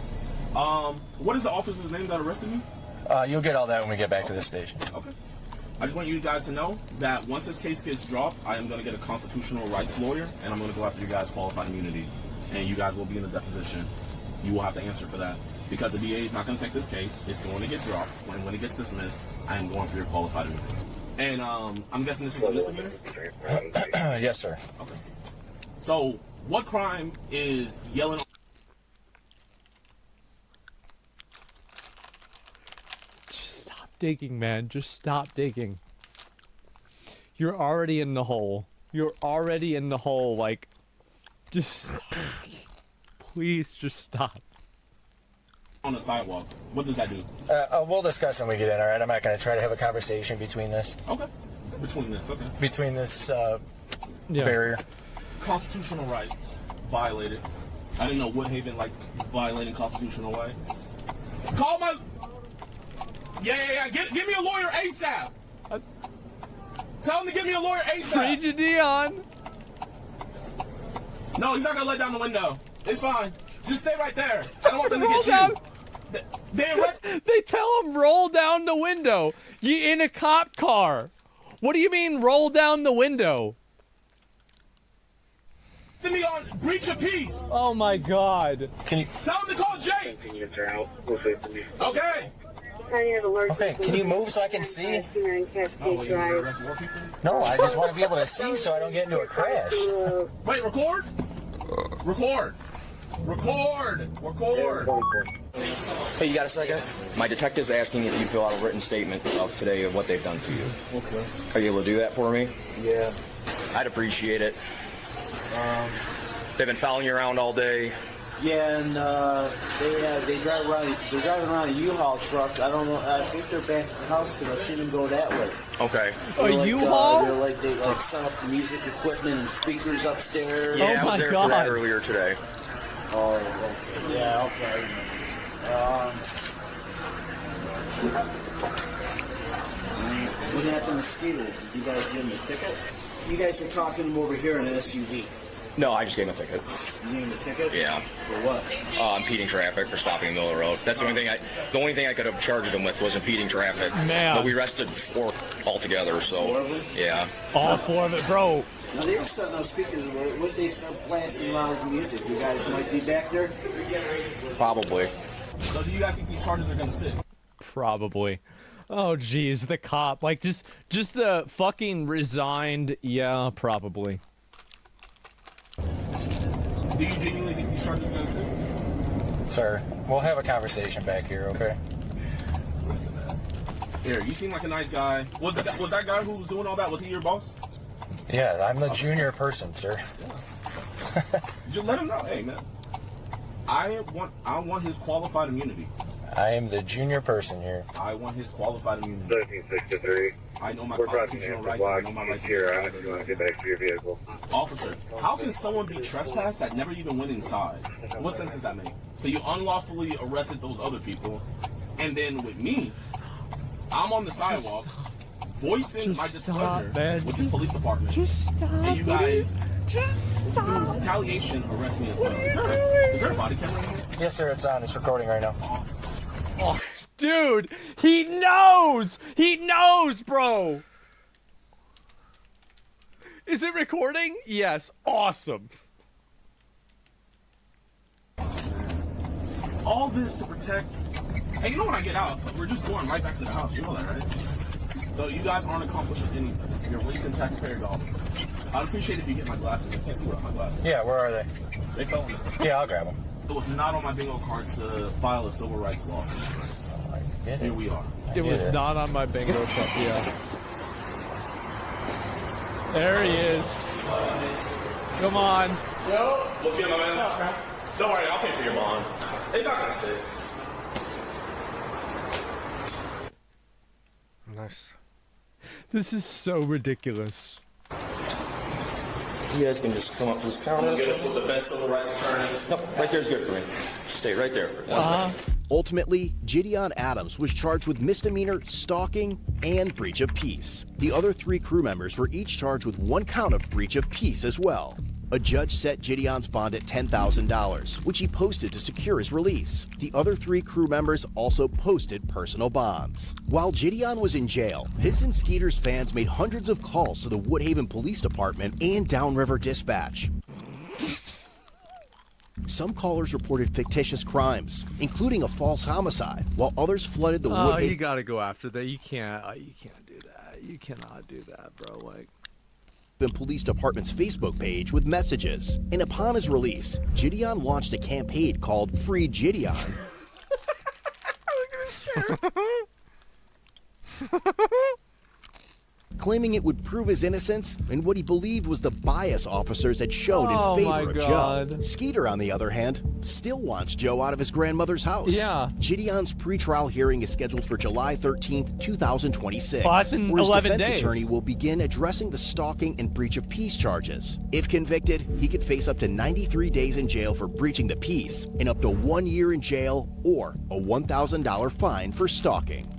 What is the officer's name that arrested me? You'll get all that when we get back to the station. Okay. I just want you guys to know that once this case gets dropped, I am going to get a constitutional rights lawyer, and I'm going to go after you guys' qualified immunity. And you guys will be in a deposition. You will have to answer for that. because the DA is not going to take this case. It's going to get dropped. When it gets dismissed, I am going for your qualified immunity. And I'm guessing this is a misdemeanor? Yes, sir. Okay. So, what crime is yelling? Just stop digging, man. Just stop digging. You're already in the hole. You're already in the hole. Like, just stop digging. Please, just stop. On the sidewalk. What does that do? We'll discuss when we get in, all right? I'm not going to try to have a conversation between this. Okay. Between this, okay. Between this barrier. Constitutional rights violated. I didn't know Woodhaven liked violating constitutional rights. Call my... Yeah. Give me a lawyer ASAP. Tell him to give me a lawyer ASAP. Free Jadion. No, he's not going to let down the window. It's fine. Just stay right there. I don't want them to get Down. you. They tell him roll down the window. You in a cop car. What do you mean roll down the window? Send me on breach of peace. Oh my God. Can you tell him to call Jake? Okay. Okay, can you move so I can see? Oh, wait, you want to arrest more people? No, I just want to be able to see so I don't get into a crash. Wait, record? Record. Hey, you got a second? My detective's asking if you fill out a written statement of today of what they've done to you. Okay. Are you able to do that for me? Yeah. I'd appreciate it. They've been following you around all day. Yeah, and they drive around. They're driving around a U-Haul truck. I don't know. I think they're back at the house because I've seen them go that way. Okay. A U-Haul? They set up the music equipment and speakers upstairs. Yeah, I was there for that earlier today. Oh, okay. Yeah, okay. What happened to Skeeter? Did you guys give him a ticket? You guys were talking to him over here in an SUV. No, I just gave him a ticket. You gave him a ticket? Yeah. For what? Impeding traffic for stopping in the middle of the road. That's the only thing I could have charged him with was impeding traffic. Man. But we arrested 4 altogether, so. 4 of them? Yeah. All 4 of it, bro. Now they were setting those speakers. What if they start blasting loud music? You guys might be back there? Probably. So do you guys think these charges are going to stick? Probably. Oh, geez, the cop. Like, just the fucking resigned. Yeah, probably. Do you genuinely think these charges are going to stick? Sir, we'll have a conversation back here, okay? Listen, man. Here, you seem like a nice guy. Was that guy who was doing all that, was he your boss? Yeah, I'm the junior person, sir. Just let him know. Hey, man. I want his qualified immunity. I am the junior person here. I want his qualified immunity. 1363. I know my constitutional rights. I know my rights. Here, I'm going to get back to your vehicle. Officer, how can someone be trespassed that never even went inside? What sense does that make? So you unlawfully arrested those other people, and then with me, I'm on the sidewalk, voicing my displeasure with the police department. Just stop. And you guys, just stop. Retaliation, arrest me as well. Is there a body camera in here? Yes, sir, it's on. It's recording right now. Oh, dude, he knows! He knows, bro! Is it recording? Yes, awesome. All this to protect. Hey, you know when I get out, we're just going right back to the house. You know that, right? So you guys aren't accomplishing anything. You're wasting taxpayer dollars. I'd appreciate if you get my glasses. I can't see without my glasses. Yeah, where are they? They fell in there. Yeah, I'll grab them. It was not on my bingo card to file a civil rights lawsuit. Here we are. It was not on my bingo card. Yeah. There he is. Come on. Yo. Let's get my man. Don't worry, I'll pay for your bond. It's not gonna stick. Nice. This is so ridiculous. You guys can just come up to this counter. Get us with the best civil rights attorney. Nope, right there's good for me. Stay right there. Ultimately, Gideon Adams was charged with misdemeanor, stalking, and breach of peace. The other 3 crew members were each charged with 1 count of breach of peace as well. A judge set Gideon's bond at $10,000, which he posted to secure his release. The other 3 crew members also posted personal bonds. While Gideon was in jail, his and Skeeter's fans made hundreds of calls to the Woodhaven Police Department and Downriver Dispatch. Some callers reported fictitious crimes, including a false homicide, while others flooded the Oh, Woodhaven. you gotta go after that. You can't do that. You cannot do that, bro. Like. Police Department's Facebook page with messages. And upon his release, Gideon launched a campaign called Free Gideon. Claiming it would prove his innocence and what he believed was the bias officers had showed in favor of Joe. Skeeter, on the other hand, still wants Joe out of his grandmother's house. Yeah. Gideon's pretrial hearing is scheduled for July 13th, 2026. Well, that's in where his 11 defense days. attorney will begin addressing the stalking and breach of peace charges. If convicted, he could face up to 93 days in jail for breaching the peace and up to 1 year in jail or a $1,000 fine for stalking.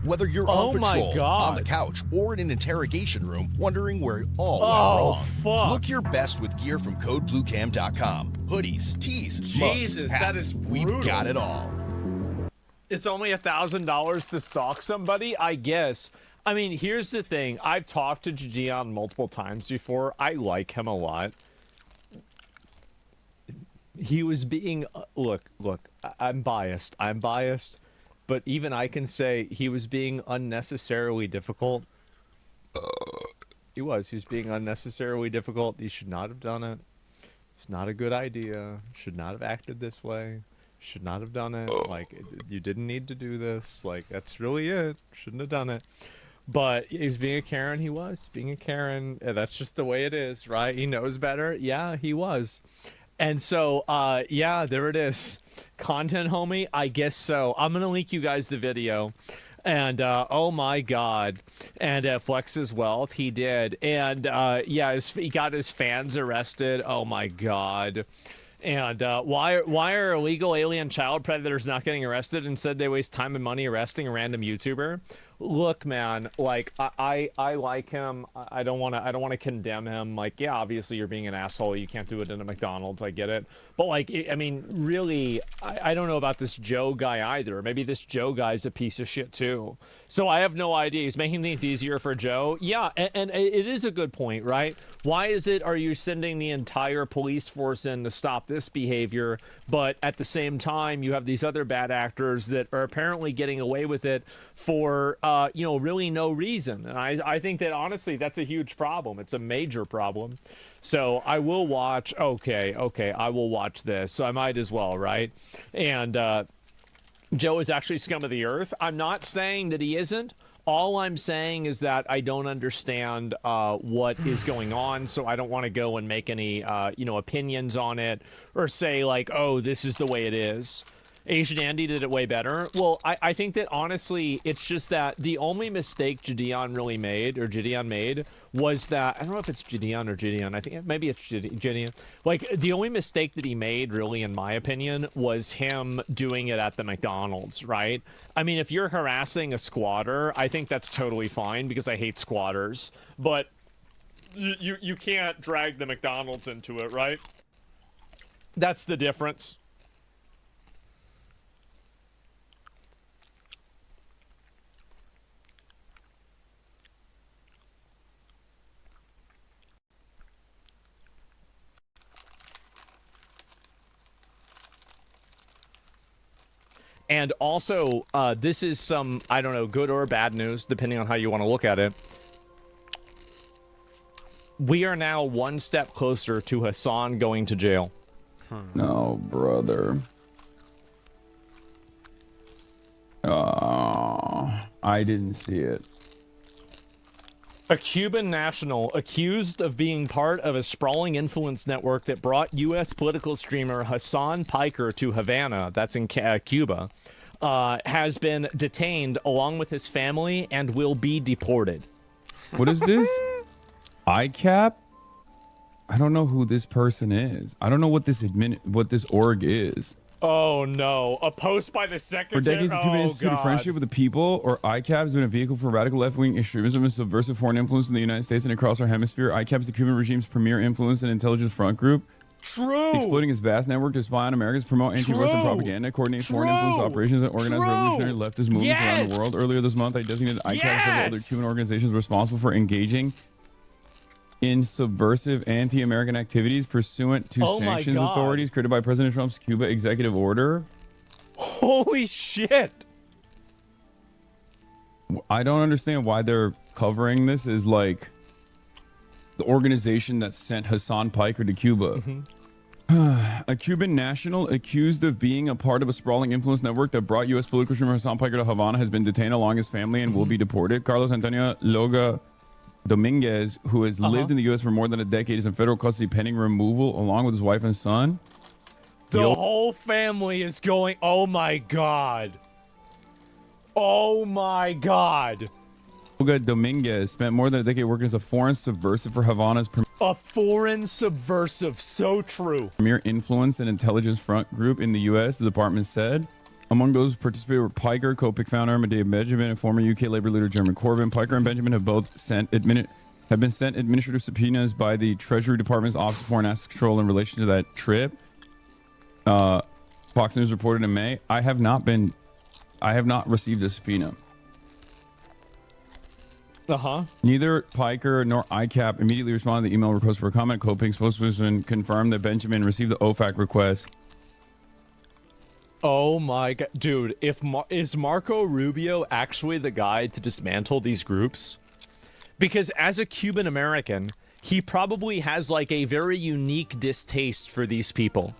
Whether you're on patrol, on the couch, or in an interrogation room, wondering where it all went wrong, look your best with gear from CodeBlueCam.com. Hoodies, tees, Jesus, mugs, that hats, is we've brutal. got it all. It's only $1,000 to stalk somebody, I guess. I mean, here's the thing. I've talked to Gideon multiple times before. I like him a lot. He was being... look, I'm biased. But even I can say he was being unnecessarily difficult. He was being unnecessarily difficult. He should not have done it. It's not a good idea. Should not have acted this way. Should not have done it. Like, you didn't need to do this. Like, that's really it. Shouldn't have done it. But he was being a Karen. He was being a Karen. That's just the way it is, right? He knows better. Yeah, he was. And so, yeah, there it is. Content, homie? I guess so. I'm going to link you guys the video. And, oh, my God. And Flex's Wealth, he did. And, yeah, he got his fans arrested. Oh, my God. And why are illegal alien child predators not getting arrested? Instead, they waste time and money arresting a random YouTuber. Look, man, like I like him. I don't want to condemn him. Like, yeah, obviously you're being an asshole. You can't do it in a McDonald's. I get it. But like, I mean, really, I don't know about this Joe guy either. Maybe this Joe guy's a piece of shit too. So I have no idea. He's making things easier for Joe. Yeah, and it is a good point, right? Why are you sending the entire police force in to stop this behavior, but at the same time you have these other bad actors that are apparently getting away with it for really no reason? And I think that honestly that's a huge problem. It's a major problem. So I will watch. Okay, I will watch this. So I might as well, right? And Joe is actually scum of the earth. I'm not saying that he isn't. All I'm saying is that I don't understand what is going on, so I don't want to go and make any, opinions on it or say, like, oh, this is the way it is. Asian Andy did it way better. Well, I think that, honestly, it's just that the only mistake Gideon made was that, I don't know if it's Gideon or Gideon. I think maybe it's Gideon. Like, the only mistake that he made, really, in my opinion, was him doing it at the McDonald's, right? I mean, if you're harassing a squatter, I think that's totally fine because I hate squatters. But you can't drag the McDonald's into it, right? That's the difference. And also, this is some, I don't know, good or bad news, depending on how you want to look at it. We are now one step closer to Hassan going to jail. No, brother. I didn't see it. A Cuban national accused of being part of a sprawling influence network that brought U.S. political streamer Hassan Piker to Havana, that's in Cuba, has been detained along with his family and will be deported. What is this? ICAP? I don't know who this person is. I don't know what this org is. Oh no, a post by the secretary. For decades, the Cuban Institute of Friendship with the People, or ICAP, has been a vehicle for radical left-wing extremism and subversive foreign influence in the United States and across our hemisphere. ICAP is the Cuban regime's premier influence and intelligence front group. True. Exploiting its vast network to spy on Americans, promote anti-Western propaganda, coordinate foreign influence operations, and organize revolutionary leftist movements around the world. Earlier this month, I designated ICAP and several other Cuban organizations responsible for engaging in subversive anti-American activities pursuant to Oh my sanctions God. authorities created by President Trump's Cuba executive order. Holy shit. I don't understand why they're covering this as like the organization that sent Hassan Piker to Cuba. A Cuban national accused of being a part of a sprawling influence network that brought U.S. political streamer Hassan Piker to Havana has been detained along his family and will be deported. Carlos Antonio Loga Dominguez, who has lived in the U.S. for more than a decade, is in federal custody pending removal along with his wife and son. The whole family is going. Oh my God. Oh my God. Loga Dominguez spent more than a decade working as a foreign subversive for Havana's A foreign subversive. So true. premier influence and intelligence front group in the U.S., the department said. Among those who participated were Piker, co-pic founder Medea Benjamin, and former UK Labour leader Jeremy Corbyn. Piker and Benjamin have both have been sent administrative subpoenas by the Treasury Department's Office of Foreign Assets Control in relation to that trip. Fox News reported in May. I have not received a subpoena. Neither Piker nor ICAP immediately responded to the email request for a comment. Co-pic spokesperson confirmed that Benjamin received the OFAC request. Oh my God. Dude, is Marco Rubio actually the guy to dismantle these groups? Because as a Cuban American, he probably has like a very unique distaste for these people.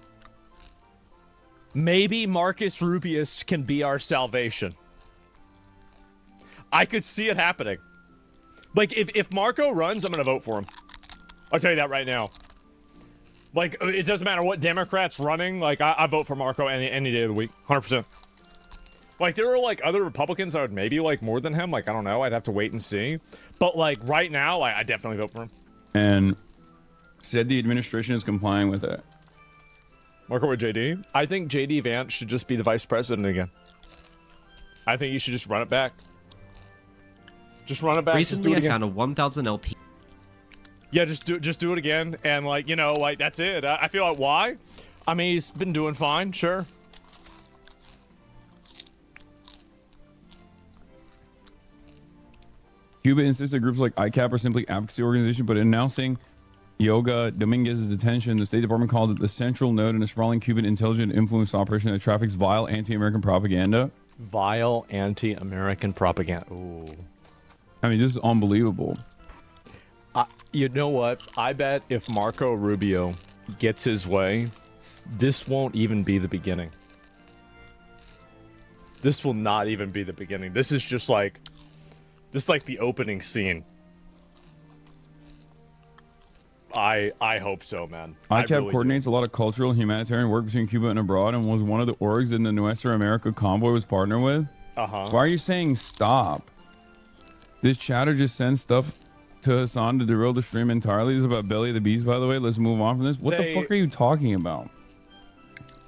Maybe Marcus Rubius can be our salvation. I could see it happening. Like, if Marco runs, I'm going to vote for him. I'll tell you that right now. Like, it doesn't matter what Democrat's running. Like, I vote for Marco any day of the week. 100%. Like, there are, like, other Republicans that would maybe like more than him. Like, I don't know. I'd have to wait and see. But, like, right now, I definitely vote for him. And said the administration is complying with it. Marco or JD? I think JD Vance should just be the vice president again. I think you should just run it back. Just run it back. Recently, I found a 1,000 LP. Yeah, just do it again, and like, you know, like, that's it. I feel like, why? I mean, he's been doing fine, sure. Cuba insists that groups like ICAP are simply advocacy organizations, but in announcing Yoga Dominguez's detention, the State Department called it the central node in a sprawling Cuban intelligence influence operation that traffics vile anti-American propaganda. Vile anti-American propaganda. Ooh. I mean, this is unbelievable. You know what? I bet if Marco Rubio gets his way, this won't even be the beginning. This will not even be the beginning. This is just like the opening scene. I hope so, man. ICAP really coordinates a lot of cultural and humanitarian work between Cuba and abroad and was one of the orgs that the Nuestra America convoy was partnered with. Why are you saying stop? This chatter just sends stuff to Hassan to derail the stream entirely. This is about Belly of the Beast, by the way. Let's move on from this. What the fuck are you talking about?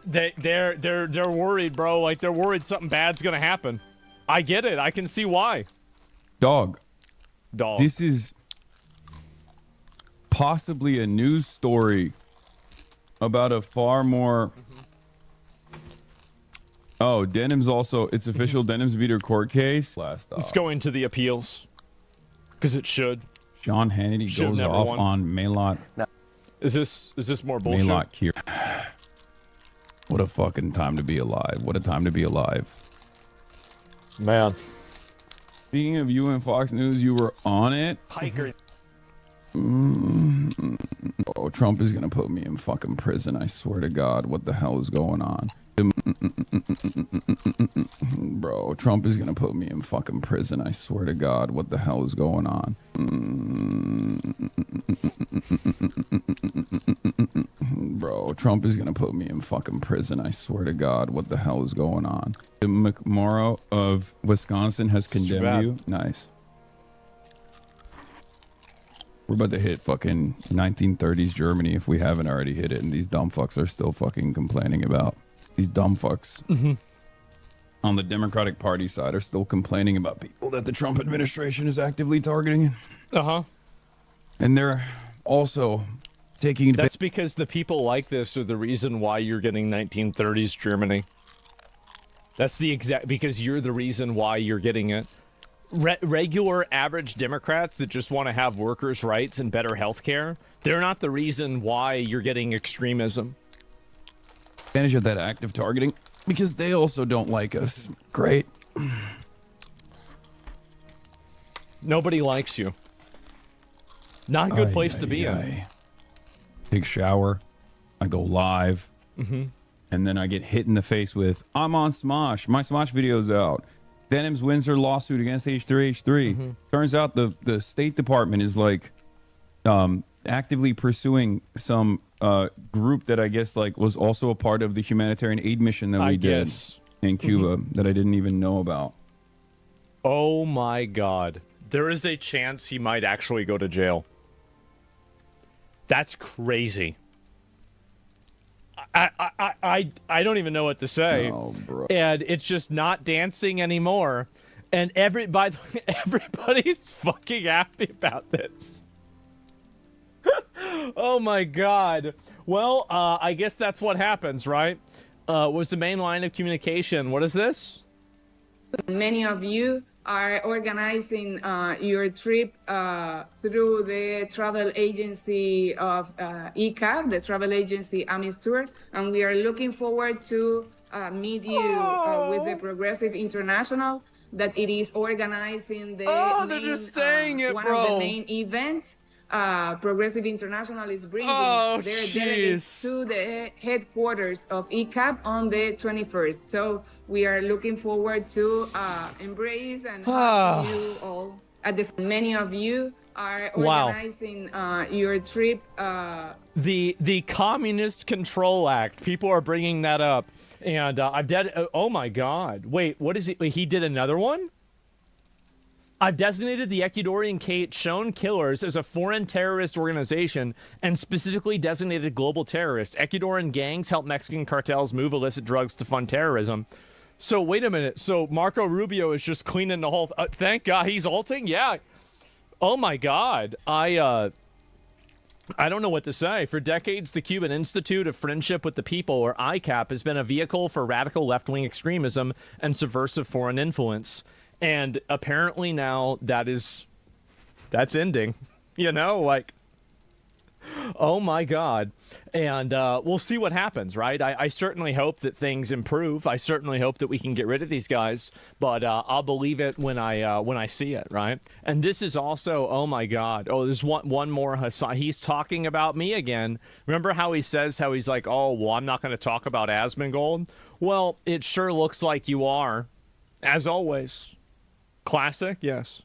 They're worried, bro. Like, they're worried something bad's gonna happen. I get it. I can see why. Dog. This is possibly a news story about a far more... Oh, Denim's also... It's official. Denim's beat her court case. It's going to the appeals. Because it should. Sean Hannity goes off on Maylot. Is this more bullshit? Maylot Kier. What a fucking time to be alive. What a time to be alive. Man. Speaking of you and Fox News, you were on it. Piker. Oh, Trump is gonna put me in fucking prison. I swear to God. What the hell is going on? Bro, Trump is gonna put me in fucking prison. I swear to God. What the hell is going on? Bro, Trump is gonna put me in fucking prison. I swear to God. What the hell is going on? The McMorrow of Wisconsin has condemned you. Nice. We're about to hit fucking 1930s Germany if we haven't already hit it, and these dumb fucks are still fucking complaining about. These dumb fucks on the Democratic Party side are still complaining about people that the Trump administration is actively targeting. And they're also taking... That's because the people like this are the reason why you're getting 1930s Germany. That's the exact... Because you're the reason why you're getting it. regular average Democrats that just want to have workers' rights and better health care, they're not the reason why you're getting extremism. Advantage of that active targeting because they also don't like us. Great. Nobody likes you. Not a good place to be in. Take a shower. I go live. And then I get hit in the face with, I'm on Smosh. My Smosh video's out. Denims wins her lawsuit against H3H3. Turns out the State Department is like actively pursuing some group that I guess like was also a part of the humanitarian aid mission that we did in Cuba that I didn't even know about. Oh my God. There is a chance he might actually go to jail. That's crazy. I don't even know what to say. Oh, bro. And it's just not dancing anymore. And everybody's fucking happy about this. Oh my God. Well, I guess that's what happens, right? Was the main line of communication. What is this? Many of you are organizing your trip through the travel agency of ECAP, the travel agency Amis Tour, and we are looking forward to meet you with the Progressive International that it is organizing the they're just saying it, one bro. of the main events. Progressive International is bringing their jeez. delegates to the headquarters of ECAP on the 21st. So we are looking forward to embrace and have you all at this. Many of you are organizing your trip. The Communist Control Act. People are bringing that up, and oh my God! Wait, what is it? He did another one. I've designated the Ecuadorian Shown Killers as a foreign terrorist organization and specifically designated global terrorist. Ecuadorian gangs help Mexican cartels move illicit drugs to fund terrorism. So wait a minute. So Marco Rubio is just cleaning the whole. Thank God he's ulting. Yeah. Oh my God. I don't know what to say. For decades, the Cuban Institute of Friendship with the People, or ICAP, has been a vehicle for radical left-wing extremism and subversive foreign influence. And apparently now that's ending, you know, like, oh my God. And we'll see what happens, right? I certainly hope that things improve. I certainly hope that we can get rid of these guys, but I'll believe it when I see it, right? And this is also, oh my God. Oh, there's one more Hassan. He's talking about me again. Remember how he says how he's like, oh, well, I'm not going to talk about Asmongold? Well, it sure looks like you are, as always. Classic, yes.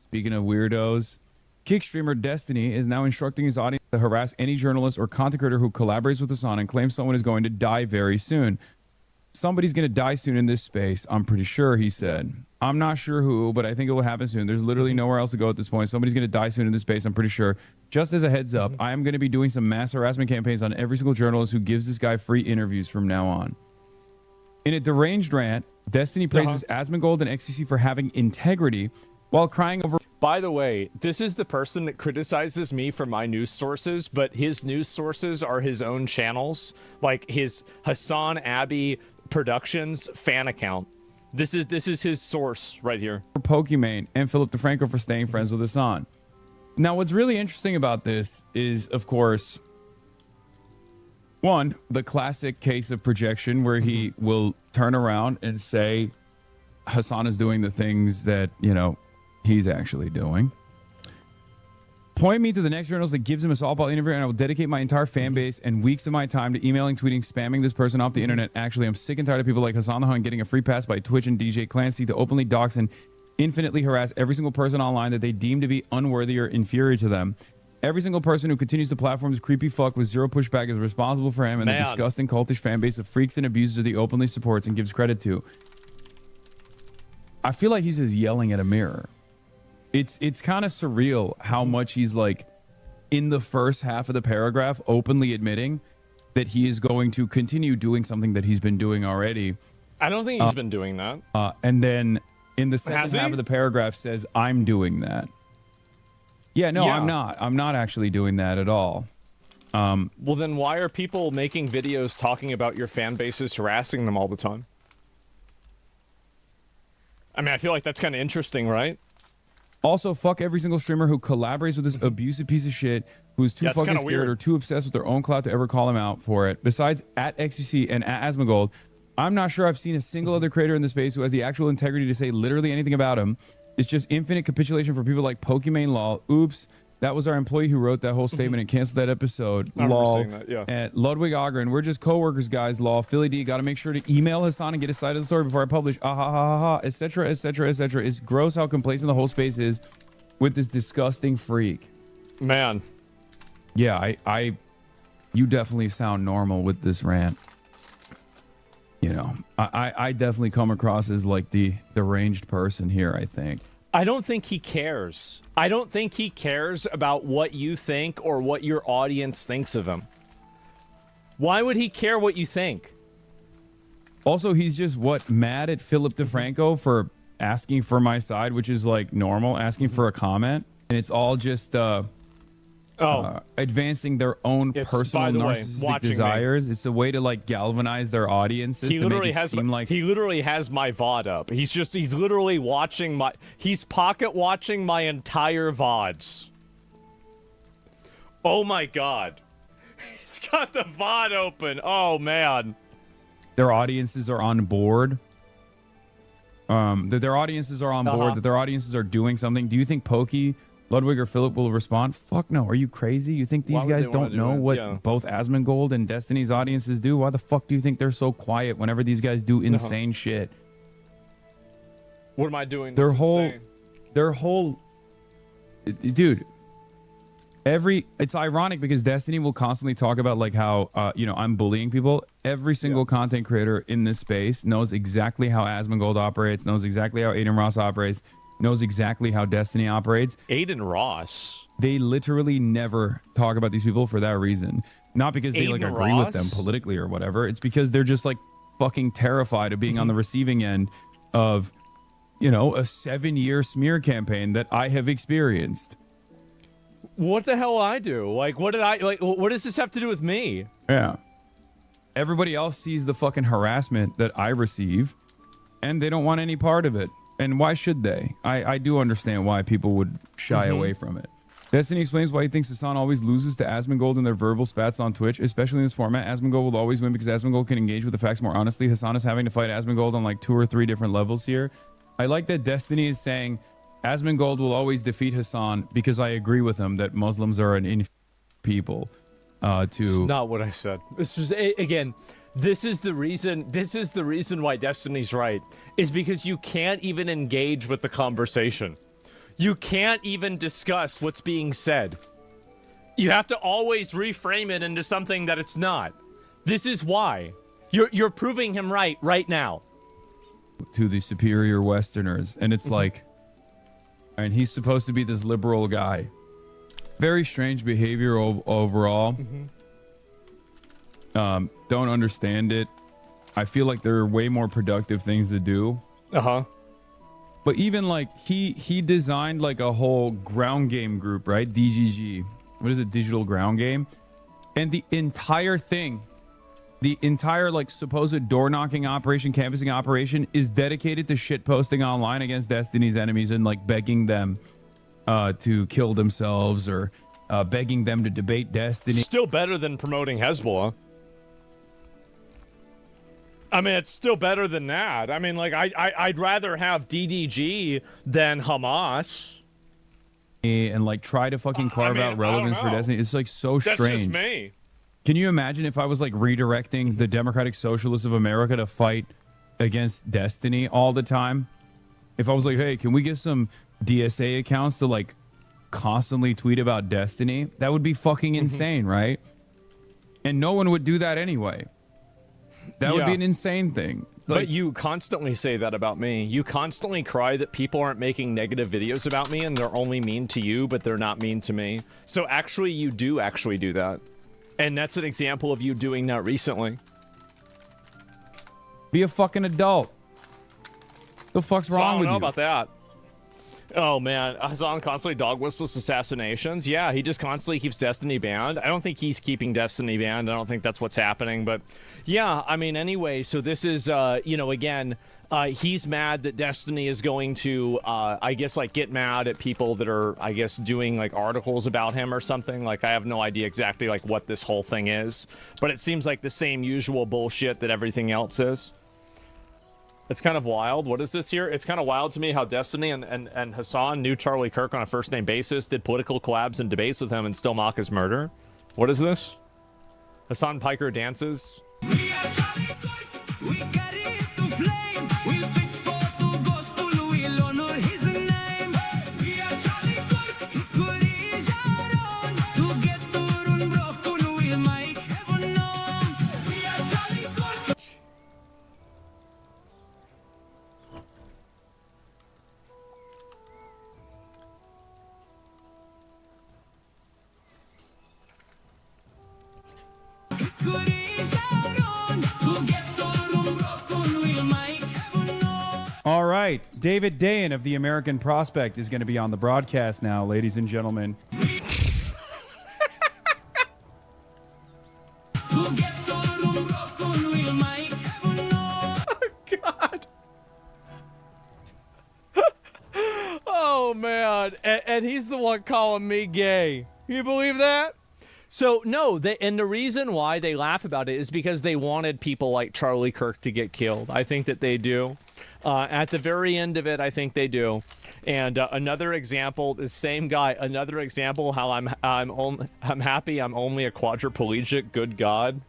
Speaking of weirdos, Kick streamer Destiny is now instructing his audience to harass any journalist or content creator who collaborates with Hassan and claims someone is going to die very soon. Somebody's going to die soon in this space, I'm pretty sure, he said. I'm not sure who, but I think it will happen soon. There's literally nowhere else to go at this point. Somebody's going to die soon in this space, I'm pretty sure. Just as a heads up, I am going to be doing some mass harassment campaigns on every single journalist who gives this guy free interviews from now on. In a deranged rant, Destiny praises Asmongold and XQC for having integrity while crying over... By the way, this is the person that criticizes me for my news sources, but his news sources are his own channels, like his Hassan Abbey Productions fan account. This is his source right here. Pokimane and Philip DeFranco for staying friends with Hassan. Now, what's really interesting about this is, of course... One, the classic case of projection where he will turn around and say Hassan is doing the things that, you know, he's actually doing. Point me to the next journalist that gives him a softball interview and I will dedicate my entire fan base and weeks of my time to emailing, tweeting, spamming this person off the internet. Actually, I'm sick and tired of people like Hassan the Hun getting a free pass by Twitch and DJ Clancy to openly dox and infinitely harass every single person online that they deem to be unworthy or inferior to them. Every single person who continues to platform this creepy fuck with zero pushback is responsible for him and the disgusting cultish fan base of freaks and abusers that he openly supports and gives credit to. I feel like he's just yelling at a mirror. It's kind of surreal how much he's like in the first half of the paragraph openly admitting that he is going to continue doing something that he's been doing already. I don't think he's been doing that. And then in the second half of the paragraph says, I'm doing that. Yeah, no, I'm not. I'm not actually doing that at all. Well, then why are people making videos talking about your fan bases harassing them all the time? I mean, I feel like that's kind of interesting, right? Also, fuck every single streamer who collaborates with this abusive piece of shit who's too fucking scared weird. or too obsessed with their own clout to ever call him out for it. Besides at XUC and at Asmongold, I'm not sure I've seen a single other creator in the space who has the actual integrity to say literally anything about him. It's just infinite capitulation for people like Pokimane Lol. Oops, that was our employee who wrote that whole statement and canceled that episode. I remember Lol. seeing that, yeah. And Ludwig Ogren, we're just coworkers, guys. Lol. Philly D, got to make sure to email Hassan and get his side of the story before I publish. Ah ha ha ha ha, etc. etc. etc. It's gross how complacent the whole space is with this disgusting freak. Man. Yeah, you definitely sound normal with this rant. You know, I definitely come across as like the deranged person here, I think. I don't think he cares. I don't think he cares about what you think or what your audience thinks of him. Why would he care what you think? Also, he's just mad at Philip DeFranco for asking for my side, which is like normal, asking for a comment, and it's all just advancing their own personal narcissistic desires. It's a way to like galvanize their audiences to make it seem like he literally has my VOD up. He's literally watching he's pocket watching my entire VODs. Oh my god. He's got the VOD open. Oh man. their audiences are on board. That their audiences are on board, that their audiences are doing something. Do you think Pokey, Ludwig, or Philip will respond? Fuck no. Are you crazy? You think these guys don't know what both Asmongold and Destiny's audiences do? Why the fuck do you think they're so quiet whenever these guys do insane shit? What am I doing? Their whole, dude. It's ironic because Destiny will constantly talk about like how I'm bullying people. Every single content creator in this space knows exactly how Asmongold operates, knows exactly how Aiden Ross operates, knows exactly how Destiny operates. Aiden Ross. They literally never talk about these people for that reason. Not because they like agree with them politically or whatever. It's because they're just like fucking terrified of being on the receiving end of, a 7-year smear campaign that I have experienced. What the hell I do? Like, what does this have to do with me? Yeah. Everybody else sees the fucking harassment that I receive, and they don't want any part of it. And why should they? I do understand why people would shy away from it. Destiny explains why he thinks Hassan always loses to Asmongold in their verbal spats on Twitch, especially in this format. Asmongold will always win because Asmongold can engage with the facts more honestly. Hassan is having to fight Asmongold on like 2 or 3 different levels here. I like that Destiny is saying Asmongold will always defeat Hassan because I agree with him that Muslims are an people. It's not what I said. This is again. This is the reason. This is the reason why Destiny's right. Is because you can't even engage with the conversation. You can't even discuss what's being said. You have to always reframe it into something that it's not. This is why. You're proving him right now. To the superior Westerners, and it's like, and he's supposed to be this liberal guy. Very strange behavior overall. Don't understand it. I feel like there are way more productive things to do. But even like he designed like a whole ground game group, right? DGG. What is it? Digital ground game. And the entire thing, the entire like supposed door knocking operation, canvassing operation is dedicated to shit posting online against Destiny's enemies and like begging them to kill themselves or begging them to debate Destiny. Still better than promoting Hezbollah. I mean, it's still better than that. I mean, like I'd rather have DDG than Hamas. And like try to fucking carve out relevance for Destiny. It's like so strange. That's just me. Can you imagine if I was like redirecting the Democratic Socialists of America to fight against Destiny all the time? If I was like, hey, can we get some DSA accounts to like constantly tweet about Destiny? That would be fucking insane, right? And no one would do that anyway. That would be an insane thing. But you constantly say that about me. You constantly cry that people aren't making negative videos about me and they're only mean to you, but they're not mean to me. So actually, you do actually do that. And that's an example of you doing that recently. Be a fucking adult. The fuck's wrong with you? I don't know about that. Oh man, Hassan constantly dog whistles assassinations. Yeah, he just constantly keeps Destiny banned. I don't think he's keeping Destiny banned. I don't think that's what's happening. But yeah, I mean, anyway, so this is, you know, again, he's mad that Destiny is going to, I guess, like, get mad at people that are, I guess, doing, like, articles about him or something. Like, I have no idea exactly, like, what this whole thing is. But it seems like the same usual bullshit that everything else is. It's kind of wild. What is this here? It's kind of wild to me how Destiny and Hassan knew Charlie Kirk on a first-name basis, did political collabs and debates with him, and still mock his murder. What is this? Hassan Piker dances. All right, David Dayan of the American Prospect is going to be on the broadcast now, ladies and gentlemen. God. Oh man, and he's the one calling me gay. You believe that? So no, and the reason why they laugh about it is because they wanted people like Charlie Kirk to get killed. I think that they do. At the very end of it, I think they do. And another example, the same guy. Another example, how I'm happy. I'm only a quadriplegic. Good God.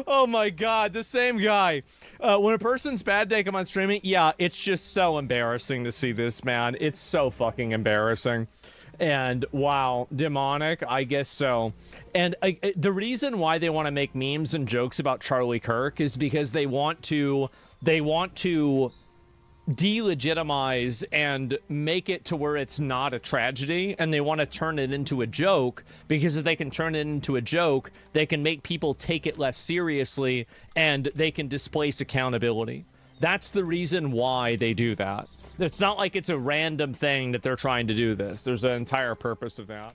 Oh my God, the same guy. When a person's bad day come on streaming, yeah, it's just so embarrassing to see this, man. It's so fucking embarrassing. And wow, demonic, I guess so. And the reason why they want to make memes and jokes about Charlie Kirk is because they want to delegitimize and make it to where it's not a tragedy, and they want to turn it into a joke, because if they can turn it into a joke, they can make people take it less seriously, and they can displace accountability. That's the reason why they do that. It's not like it's a random thing that they're trying to do this. There's an entire purpose of that.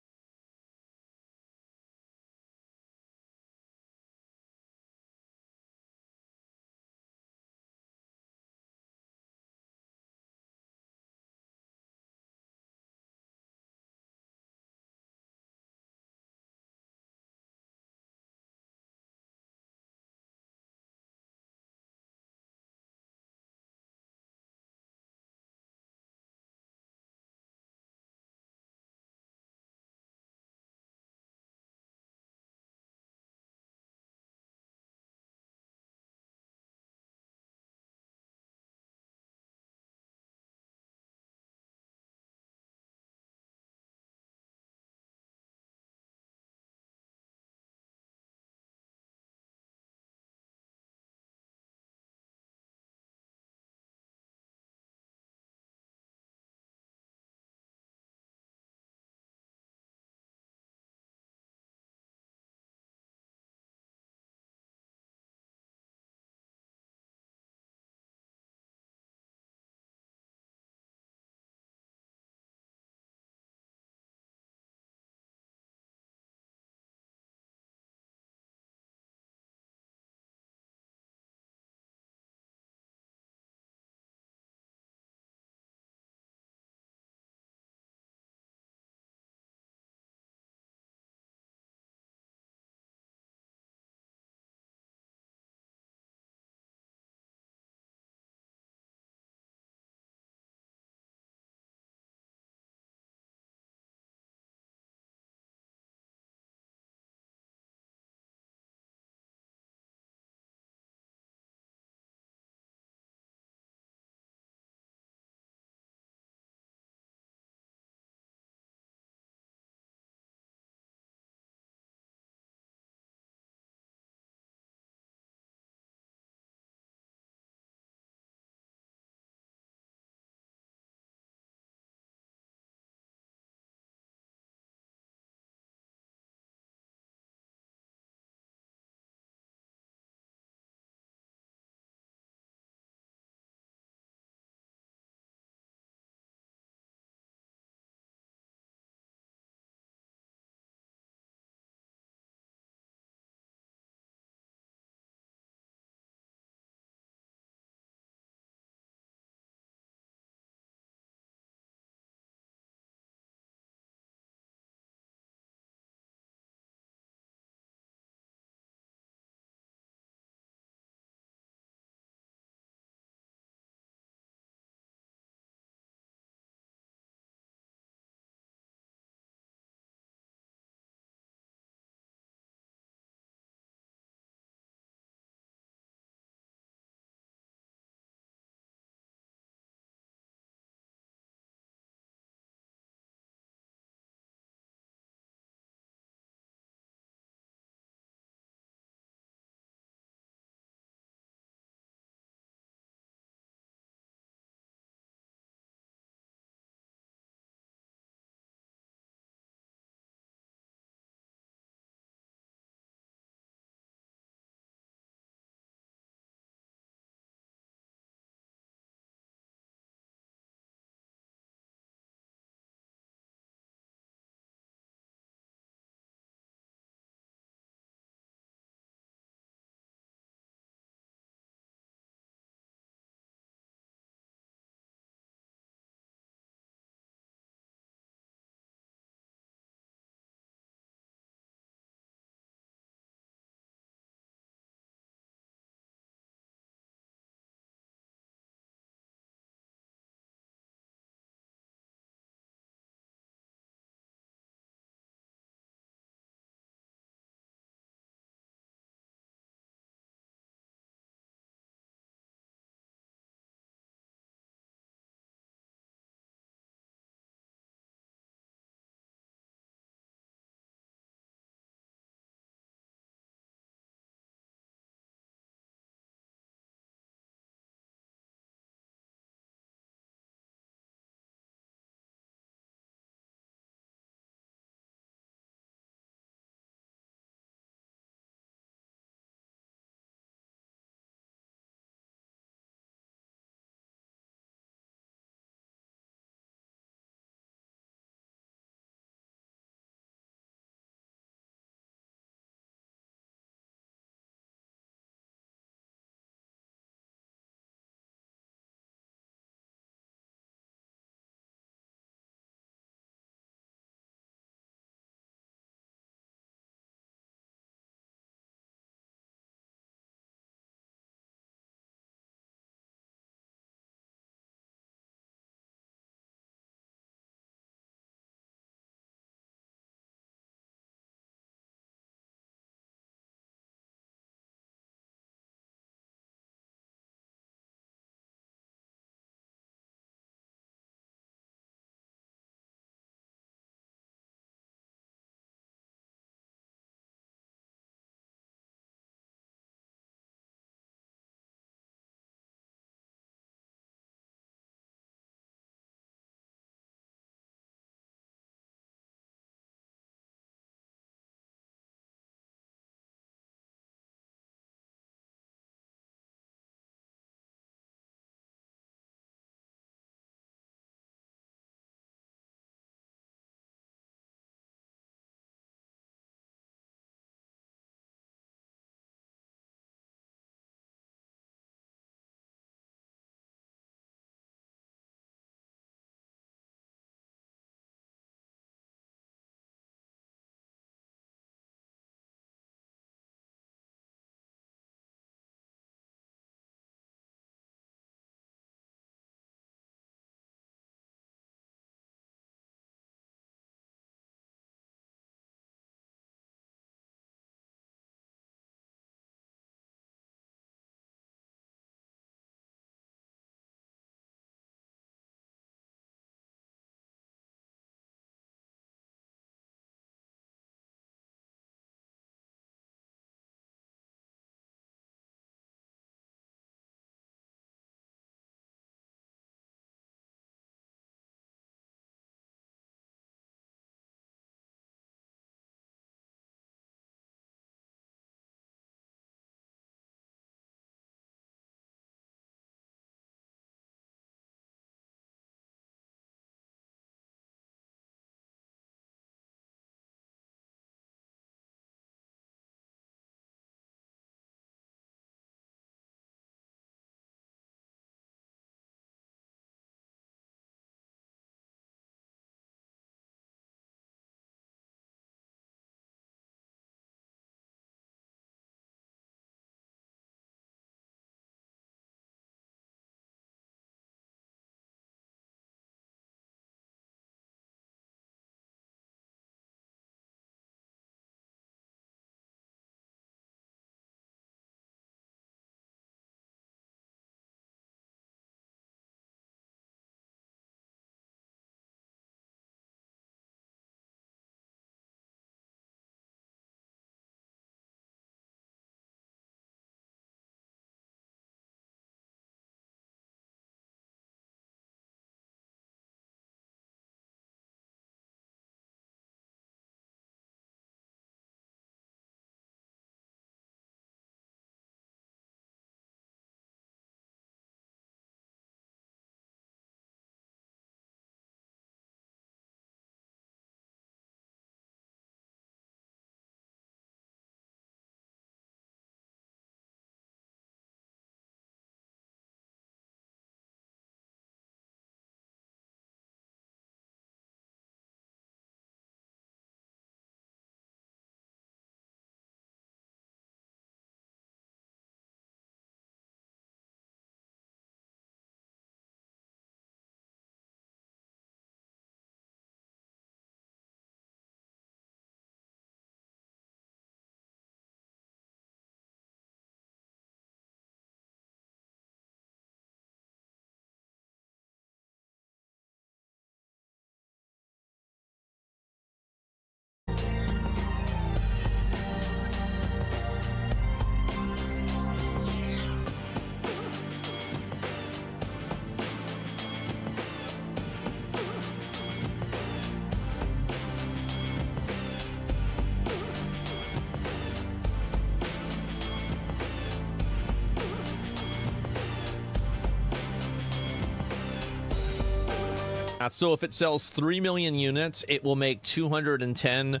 So if it sells 3 million units, it will make 210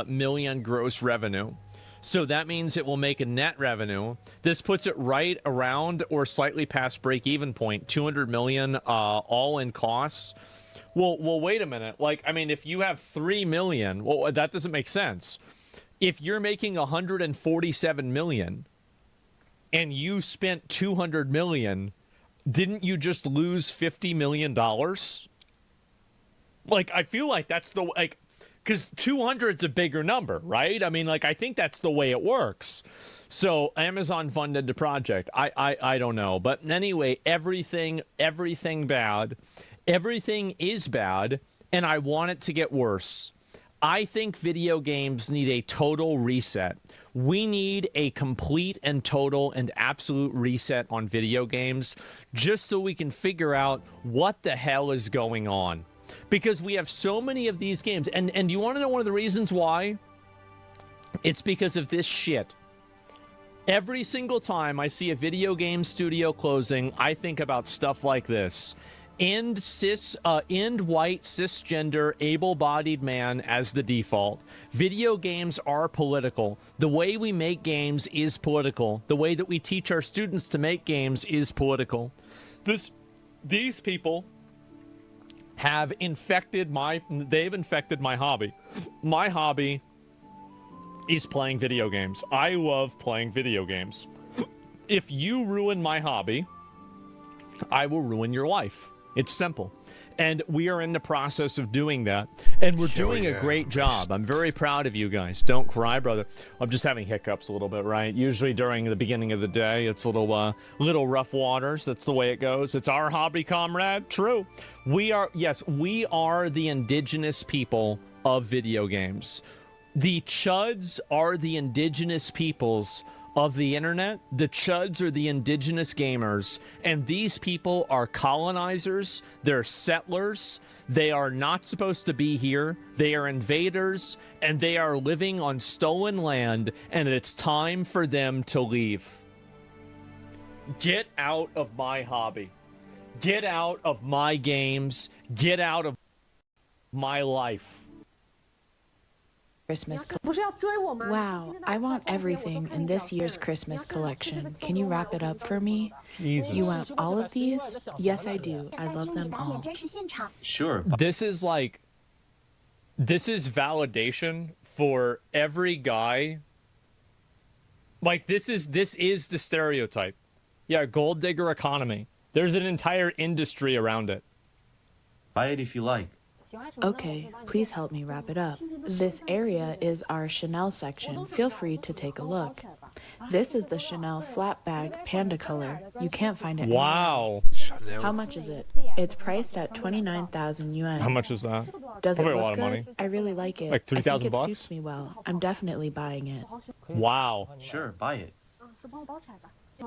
million gross revenue. So that means it will make a net revenue. This puts it right around or slightly past break-even point, 200 million all in costs. Well, wait a minute. Like, I mean, if you have 3 million, well, that doesn't make sense. If you're making 147 million and you spent 200 million, didn't you just lose $50 million? Like, I feel like that's the, like, because 200's a bigger number, right? I mean, like, I think that's the way it works. So Amazon funded the project. I don't know. But anyway, everything bad. Everything is bad, and I want it to get worse. I think video games need a total reset. We need a complete and total and absolute reset on video games just so we can figure out what the hell is going on. Because we have so many of these games. And do you want to know one of the reasons why? It's because of this shit. Every single time I see a video game studio closing, I think about stuff like this. End white, cisgender, able-bodied man as the default. Video games are political. The way we make games is political. The way that we teach our students to make games is political. These people have infected my hobby. My hobby is playing video games. I love playing video games. If you ruin my hobby, I will ruin your life. It's simple. And we are in the process of doing that. And we're doing a great job. I'm very proud of you guys. Don't cry, brother. I'm just having hiccups a little bit, right? Usually during the beginning of the day, it's a little rough waters. That's the way it goes. It's our hobby, comrade. True. We are the indigenous people of video games. The Chuds are the indigenous peoples of the internet. The Chuds are the indigenous gamers, and these people are colonizers. They're settlers. They are not supposed to be here. They are invaders, and they are living on stolen land, and it's time for them to leave. Get out of my hobby. Get out of my games. Get out of my life. Christmas. Wow, I want everything in this year's Christmas collection. Can you wrap it up for me? Jesus. You want all of these? Yes, I do. I love them all. Sure. This is validation for every guy. Like, this is the stereotype. Yeah, gold digger economy. There's an entire industry around it. Buy it if you like. Okay, please help me wrap it up. This area is our Chanel section. Feel free to take a look. This is the Chanel flat bag panda color. You can't find it Wow. anywhere. How much is it? It's priced at 29,000 yuan. How much is that? Does it Probably look a lot of good? money. I really like it. Like 3,000 I think bucks? it suits me well. I'm definitely buying it. Wow. Sure, buy it.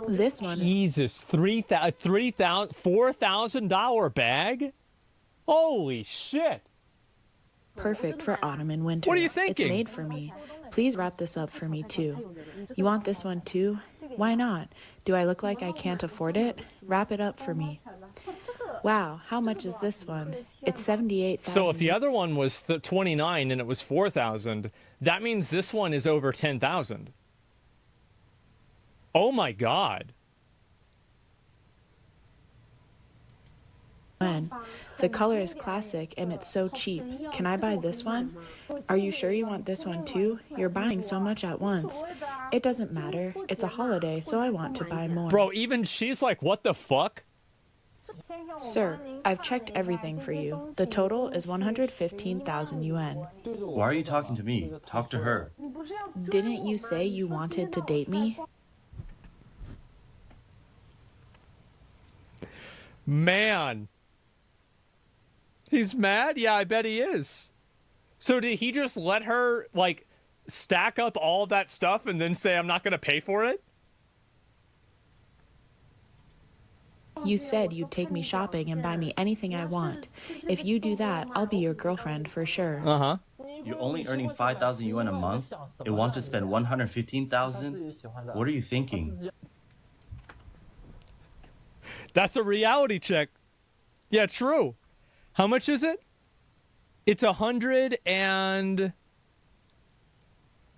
This one. Jesus, $4,000 bag? Holy shit. Perfect for autumn and winter. What are you thinking? It's made for me. Please wrap this up for me too. You want this one too? Why not? Do I look like I can't afford it? Wrap it up for me. Wow, how much is this one? It's 78,000. So if the other one was 29 and it was 4,000, that means this one is over 10,000. Oh my God. The color is classic and it's so cheap. Can I buy this one? Are you sure you want this one too? You're buying so much at once. It doesn't matter. It's a holiday, so I want to buy more. Bro, even she's like, what the fuck? Sir, I've checked everything for you. The total is 115,000 yuan. Why are you talking to me? Talk to her. Didn't you say you wanted to date me? Man. He's mad? Yeah, I bet he is. So did he just let her, like, stack up all of that stuff and then say, I'm not going to pay for it? You said you'd take me shopping and buy me anything I want. If you do that, I'll be your girlfriend for sure. Uh-huh. You're only earning 5,000 yuan a month and want to spend 115,000? What are you thinking? That's a reality check. Yeah, true. How much is it? It's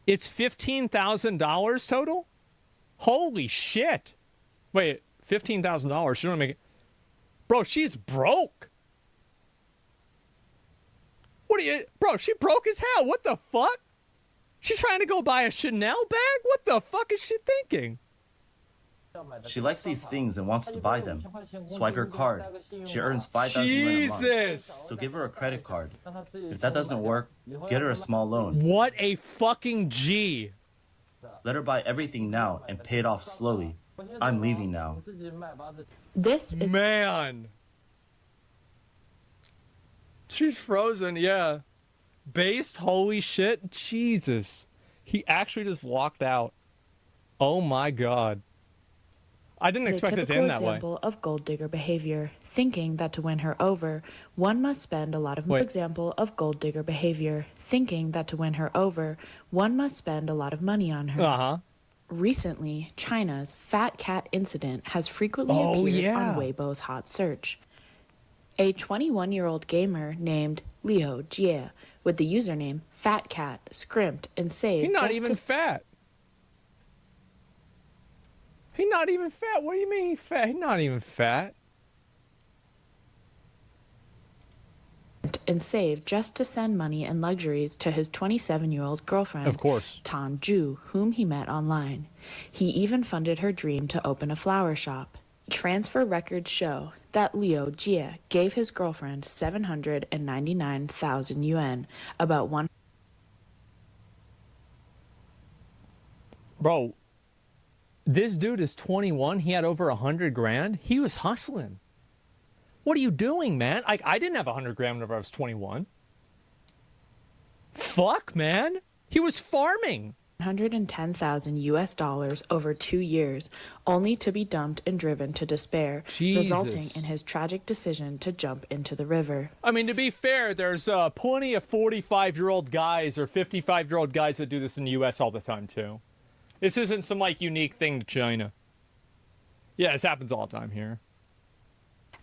it's $15,000 total? Holy shit. Wait, $15,000. She don't make it. Bro, she's broke. Bro, she broke as hell. What the fuck? She's trying to go buy a Chanel bag? What the fuck is she thinking? She likes these things and wants to buy them. Swipe her card. She earns 5,000 yuan a month. Jesus! So give her a credit card. If that doesn't work, get her a small loan. What a fucking G. Let her buy everything now and pay it off slowly. I'm leaving now. This is... Man. She's frozen, yeah. Based, holy shit. Jesus. He actually just walked out. Oh my god. I didn't expect it to end that way. A typical example of gold digger behavior, thinking that to win her over, one must spend a lot of money. Example of gold digger behavior, thinking that to win her over, one must spend a lot of money on her. Uh-huh. Recently, China's fat cat incident has frequently appeared on Weibo's hot search. A 21-year-old gamer named Liu Jie, with the username FatCat, scrimped and saved. He's not even fat. He's not even fat. What do you mean he's fat? He's not even fat. And saved just to send money and luxuries to his 27-year-old girlfriend, of course, Tan Zhu, whom he met online. He even funded her dream to open a flower shop. Transfer records show that Liu Jie gave his girlfriend 799,000 yuan, about one. Bro, this dude is 21. He had over 100 grand. He was hustling. What are you doing, man? I didn't have 100 grand whenever I was 21. Fuck, man. He was farming. 110,000 US dollars over 2 years, only to be dumped and driven to despair, resulting in his tragic decision to jump into the river. I mean, to be fair, there's plenty of 45-year-old guys or 55-year-old guys that do this in the US all the time, too. This isn't some, like, unique thing to China. Yeah, this happens all the time here.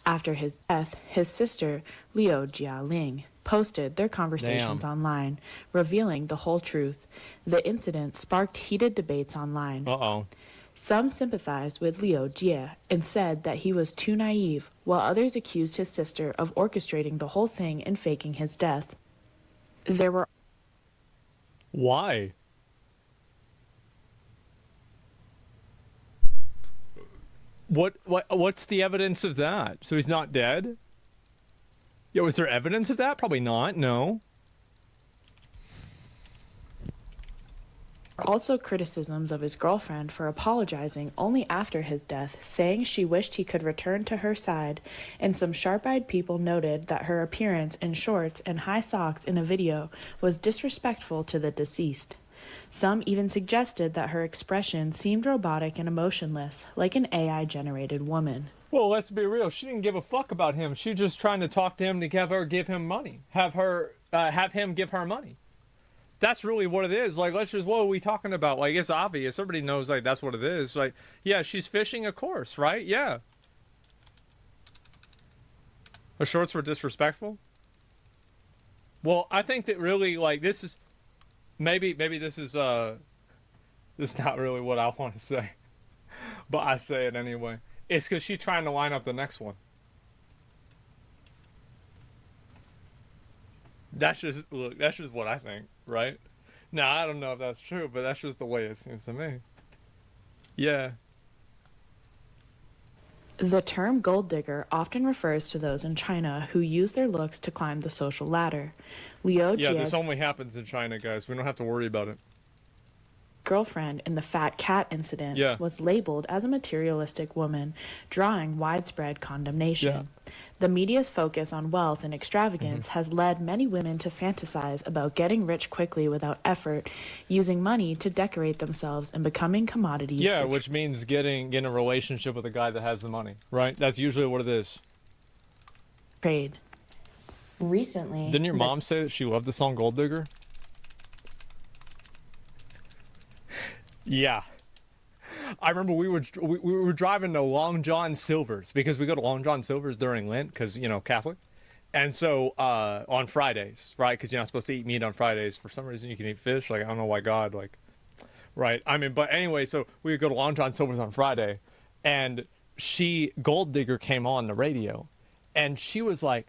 After his death, his sister, Liu Jialing, posted their conversations online, revealing the whole truth. The incident sparked heated debates online. Uh-oh. Some sympathized with Liu Jie and said that he was too naive, while others accused his sister of orchestrating the whole thing and faking his death. There were... Why? What's the evidence of that? So he's not dead? Yo, is there evidence of that? Probably not, no. Also criticisms of his girlfriend for apologizing only after his death, saying she wished he could return to her side, and some sharp-eyed people noted that her appearance in shorts and high socks in a video was disrespectful to the deceased. Some even suggested that her expression seemed robotic and emotionless, like an AI-generated woman. Well, let's be real. She didn't give a fuck about him. She's just trying to talk to him to give him money. Have him give her money. That's really what it is. Like, what are we talking about? Like, it's obvious. Everybody knows, like, that's what it is. Like, yeah, she's fishing a course, right? Yeah. Her shorts were disrespectful? Well, I think that really, like, this is... Maybe this is not really what I want to say. But I say it anyway. It's because she's trying to line up the next one. That's just what I think, right? Now, I don't know if that's true, but that's just the way it seems to me. Yeah. The term gold digger often refers to those in China who use their looks to climb the social ladder. Liu Yeah, Jie's this only happens in China, guys. We don't have to worry about it. girlfriend in the fat cat incident was labeled as a materialistic woman, drawing widespread condemnation. The media's focus on wealth and extravagance has led many women to fantasize about getting rich quickly without effort, using money to decorate themselves and becoming commodities. Yeah, which means getting in a relationship with a guy that has the money, right? That's usually what it is. Trade. Recently, didn't your mom say that she loved the song Gold Digger? Yeah. I remember we were driving to Long John Silver's because we go to Long John Silver's during Lent because, you know, Catholic. And so on Fridays, right? Because you're not supposed to eat meat on Fridays. For some reason, you can eat fish. Like, I don't know why God, like, right? I mean, but anyway, so we would go to Long John Silver's on Friday, and Gold Digger came on the radio, and she was like,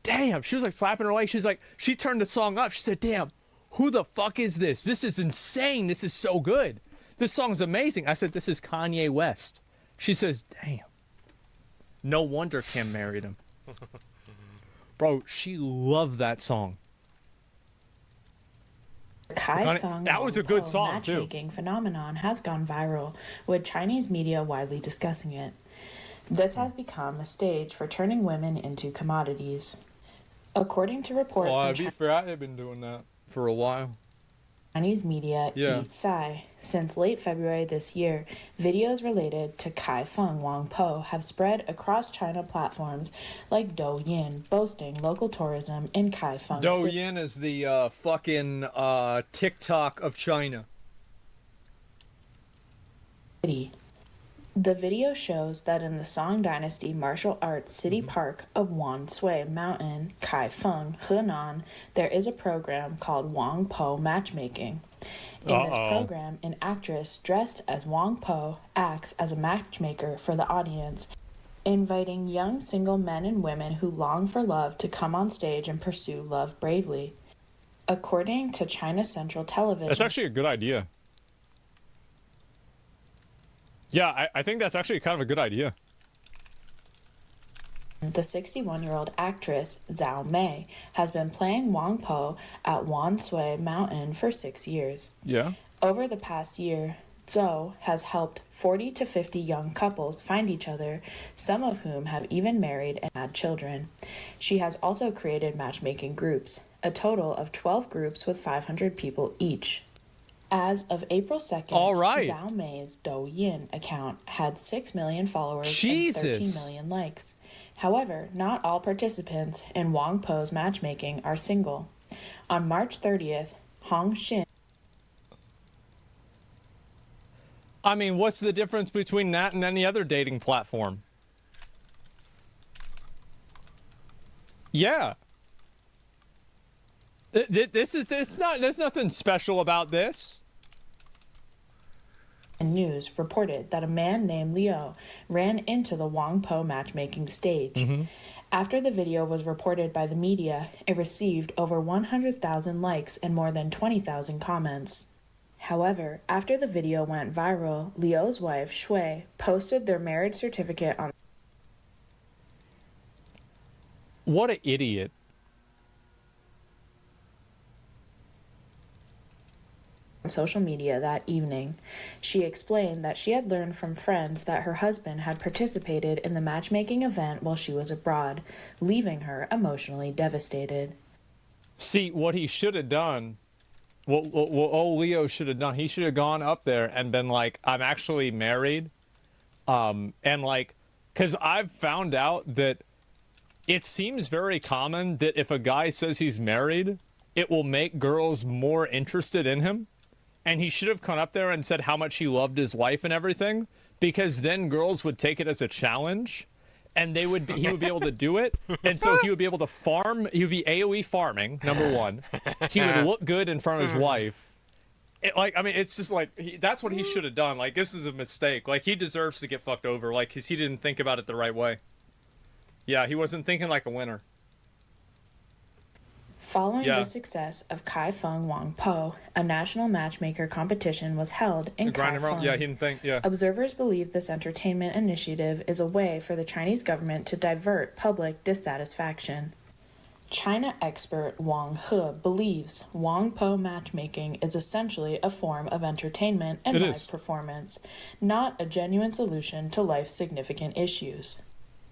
damn, she was like slapping her leg. She's like, she turned the song up. She said, damn, who the fuck is this? This is insane. This is so good. This song's amazing. I said, this is Kanye West. She says, damn. No wonder Kim married him. Bro, she loved that song. That was a good song, matchmaking phenomenon has gone viral, with Chinese media widely discussing it. This has become a stage for turning women into commodities. According to reports, Well, to be fair, they've been doing that for a while. Chinese media East Tsai. Since late February this year, videos related to Kai Feng Wang Po have spread across China platforms like Douyin, boasting local tourism in Kai Feng City. Douyin is the fucking TikTok of China. The video shows that in the Song Dynasty martial arts city park of Wanshui Mountain, Kaifeng, Henan, there is a program called Wang Po Matchmaking. In this program, an actress dressed as Wang Po acts as a matchmaker for the audience, inviting young single men and women who long for love to come on stage and pursue love bravely. According to China Central Television... That's actually a good idea. Yeah, I think that's actually kind of a good idea. The 61-year-old actress Zhao Mei has been playing Wang Po at Wanshui Mountain for 6 years. Yeah. Over the past year, Zhou has helped 40 to 50 young couples find each other, some of whom have even married and had children. She has also created matchmaking groups, a total of 12 groups with 500 people each. As of April 2nd, Zhao Mei's Douyin account had 6 million followers and 13 million likes. However, not all participants in Wang Po's matchmaking are single. On March 30th, Hong Xin... I mean, what's the difference between that and any other dating platform? Yeah. There's nothing special about this. News reported that a man named Liu ran into the Wang Po matchmaking stage. After the video was reported by the media, it received over 100,000 likes and more than 20,000 comments. However, after the video went viral, Liu's wife, Shui, posted their marriage certificate on... What an idiot. social media that evening. She explained that she had learned from friends that her husband had participated in the matchmaking event while she was abroad, leaving her emotionally devastated. See, what he should have done, what Leo should have done, he should have gone up there and been like, I'm actually married. And like, because I've found out that it seems very common that if a guy says he's married, it will make girls more interested in him. And he should have come up there and said how much he loved his wife and everything, because then girls would take it as a challenge, and he would be able to do it. And so he would be able to farm. He would be AOE farming, number one. He would look good in front of his wife. It's just like, that's what he should have done. Like, this is a mistake. Like, he deserves to get fucked over, like, because he didn't think about it the right way. Yeah, he wasn't thinking like a winner. Following the success of Kai Feng Wang Po, a national matchmaker competition was held in Kai Feng. Yeah, he didn't think, Observers believe this entertainment initiative is a way for the Chinese government to divert public dissatisfaction. China expert Wang He believes Wang Po matchmaking is essentially a form of entertainment and live performance, not a genuine solution to life's significant issues.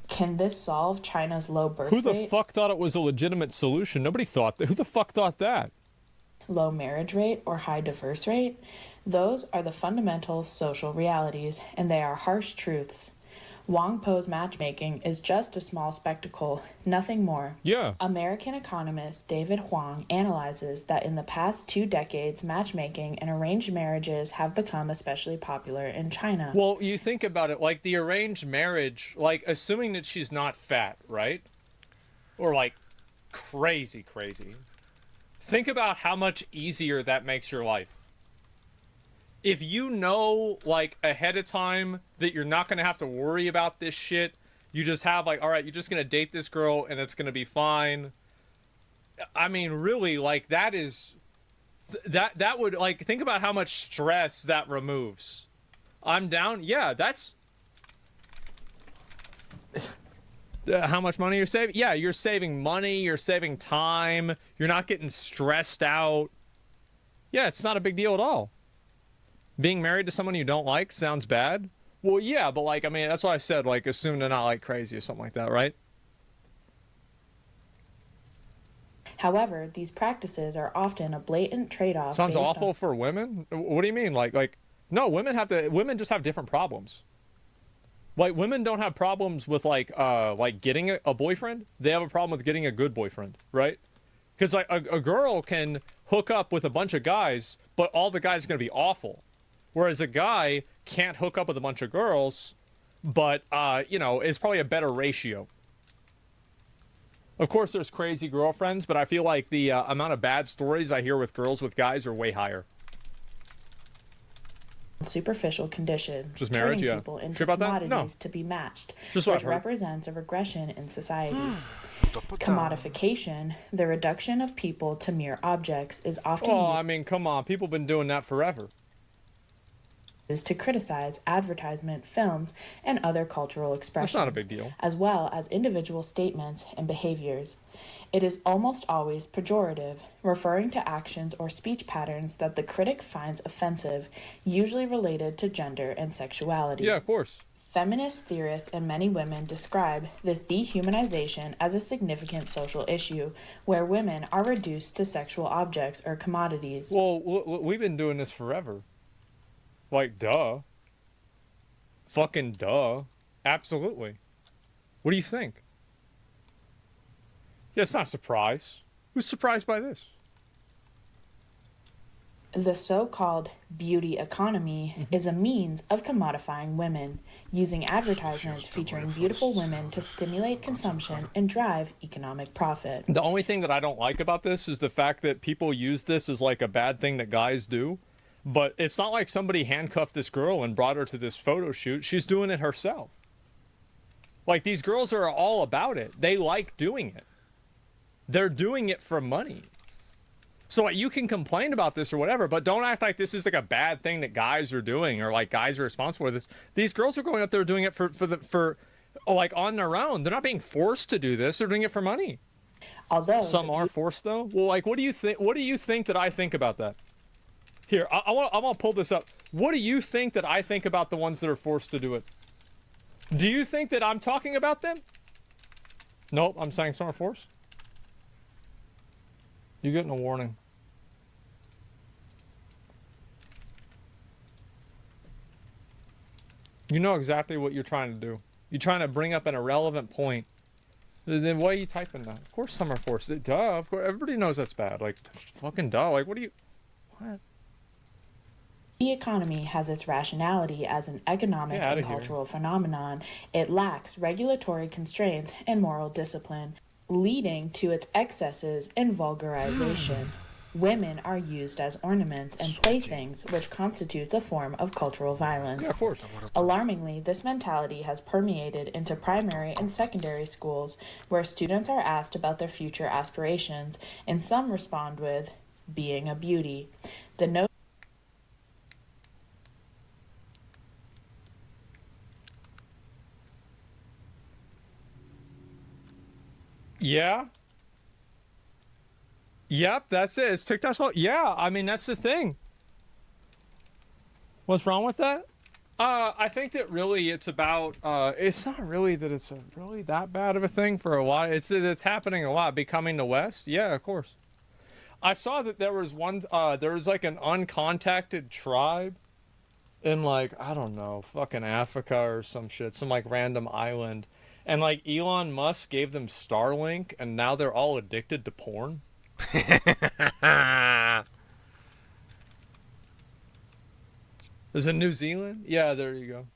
Can this solve China's low birth rate? Who the fuck thought it was a legitimate solution? Nobody thought that. Who the fuck thought that? Low marriage rate or high divorce rate? Those are the fundamental social realities, and they are harsh truths. Wang Po's matchmaking is just a small spectacle, nothing more. Yeah. American economist David Huang analyzes that in the past 2 decades, matchmaking and arranged marriages have become especially popular in China. Well, you think about it, like the arranged marriage, like assuming that she's not fat, right? or like crazy. Think about how much easier that makes your life. If you know, like, ahead of time that you're not going to have to worry about this shit, you just have, like, all right, you're just going to date this girl and it's going to be fine. I mean, really, like, that is... That would, like, think about how much stress that removes. I'm down. Yeah, that's... How much money you're saving? Yeah, you're saving money, you're saving time, you're not getting stressed out. Yeah, it's not a big deal at all. Being married to someone you don't like sounds bad. Well, yeah, but like, I mean, that's why I said, like, assume they're not like crazy or something like that, right? However, these practices are often a blatant trade-off. Sounds awful for women? What do you mean? Like, no, women just have different problems. Like, women don't have problems with, like getting a boyfriend. They have a problem with getting a good boyfriend, right? Because, like, a girl can hook up with a bunch of guys, but all the guys are going to be awful. Whereas a guy can't hook up with a bunch of girls, but, you know, it's probably a better ratio. Of course, there's crazy girlfriends, but I feel like the amount of bad stories I hear with girls with guys are way higher. Superficial conditions, Just marriage, turning yeah. people into Sure about that? commodities No. to be matched, Just what which I've heard. represents a regression in society. Commodification, the reduction of people to mere objects, is often Oh, I mean, come on. People have been doing that forever. used to criticize advertisement, films, and other cultural expressions. That's not a big deal. As well as individual statements and behaviors. It is almost always pejorative, referring to actions or speech patterns that the critic finds offensive, usually related to gender and sexuality. Yeah, of course. Feminist theorists and many women describe this dehumanization as a significant social issue, where women are reduced to sexual objects or commodities. Well, we've been doing this forever. Like, duh. Fucking duh. Absolutely. What do you think? Yeah, it's not a surprise. Who's surprised by this? The so-called beauty economy is a means of commodifying women, using advertisements featuring beautiful women to stimulate consumption and drive economic profit. The only thing that I don't like about this is the fact that people use this as like a bad thing that guys do. But it's not like somebody handcuffed this girl and brought her to this photo shoot. She's doing it herself. Like, these girls are all about it. They like doing it. They're doing it for money. So like, you can complain about this or whatever, but don't act like this is like a bad thing that guys are doing or like guys are responsible for this. These girls are going up there doing it for like on their own. They're not being forced to do this. They're doing it for money. Although some are forced though. Well, like, what do you think? What do you think that I think about that? Here, I want to pull this up. What do you think that I think about the ones that are forced to do it? Do you think that I'm talking about them? Nope, I'm saying some are forced. You're getting a warning. You know exactly what you're trying to do. You're trying to bring up an irrelevant point. Then why are you typing that? Of course some are forced. Duh, of course. Everybody knows that's bad. Like, fucking duh. Like, what do you... What? The economy has its rationality as an economic and cultural phenomenon. It lacks regulatory constraints and moral discipline, leading to its excesses and vulgarization. Women are used as ornaments and playthings, which constitutes a form of cultural violence. Yeah, of course. Alarmingly, this mentality has permeated into primary and secondary schools, where students are asked about their future aspirations, and some respond with, being a beauty. The notion Yeah. Yep, that's it. It's TikTok's fault. Yeah, I mean, that's the thing. What's wrong with that? I think that really it's about, it's not really that it's really that bad of a thing for a lot. It's happening a lot. Becoming the West? Yeah, of course. I saw that there was there was like an uncontacted tribe in like, I don't know, fucking Africa or some shit, some like random island. And like Elon Musk gave them Starlink and now they're all addicted to porn. Is it New Zealand? Yeah, there you go.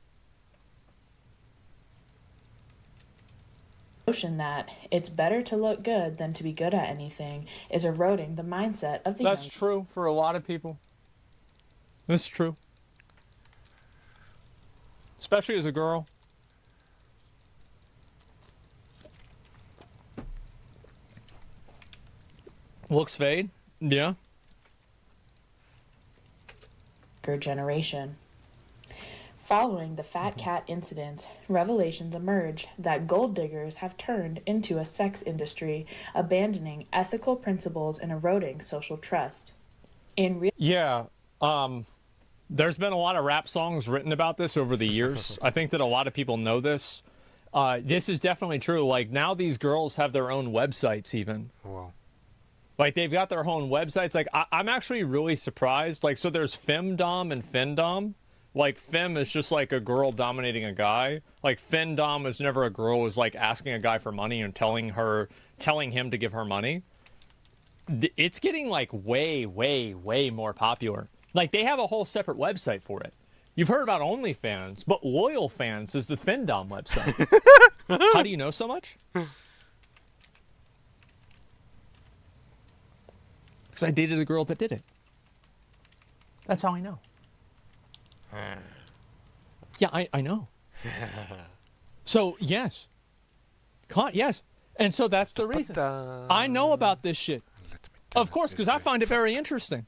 notion that it's better to look good than to be good at anything is eroding the mindset of the That's young. true for a lot of people. That's true. Especially as a girl. Looks fade? Yeah. Generation. Following the fat cat incident, revelations emerge that gold diggers have turned into a sex industry, abandoning ethical principles and eroding social trust. Yeah, there's been a lot of rap songs written about this over the years. I think that a lot of people know this. This is definitely true. Like, now these girls have their own websites even. Wow. Like, they've got their own websites. Like, I'm actually really surprised. Like, so there's femdom and findom. Like, fem is just like a girl dominating a guy. Like, findom is never a girl is like asking a guy for money and telling him to give her money. It's getting like way, way, way more popular. Like, they have a whole separate website for it. You've heard about OnlyFans, but Loyal Fans is the findom website. How do you know so much? Because I dated a girl that did it. That's how I know. Yeah, I know. So, yes. Yes. And so that's the reason. I know about this shit. Of course, because I find it very interesting.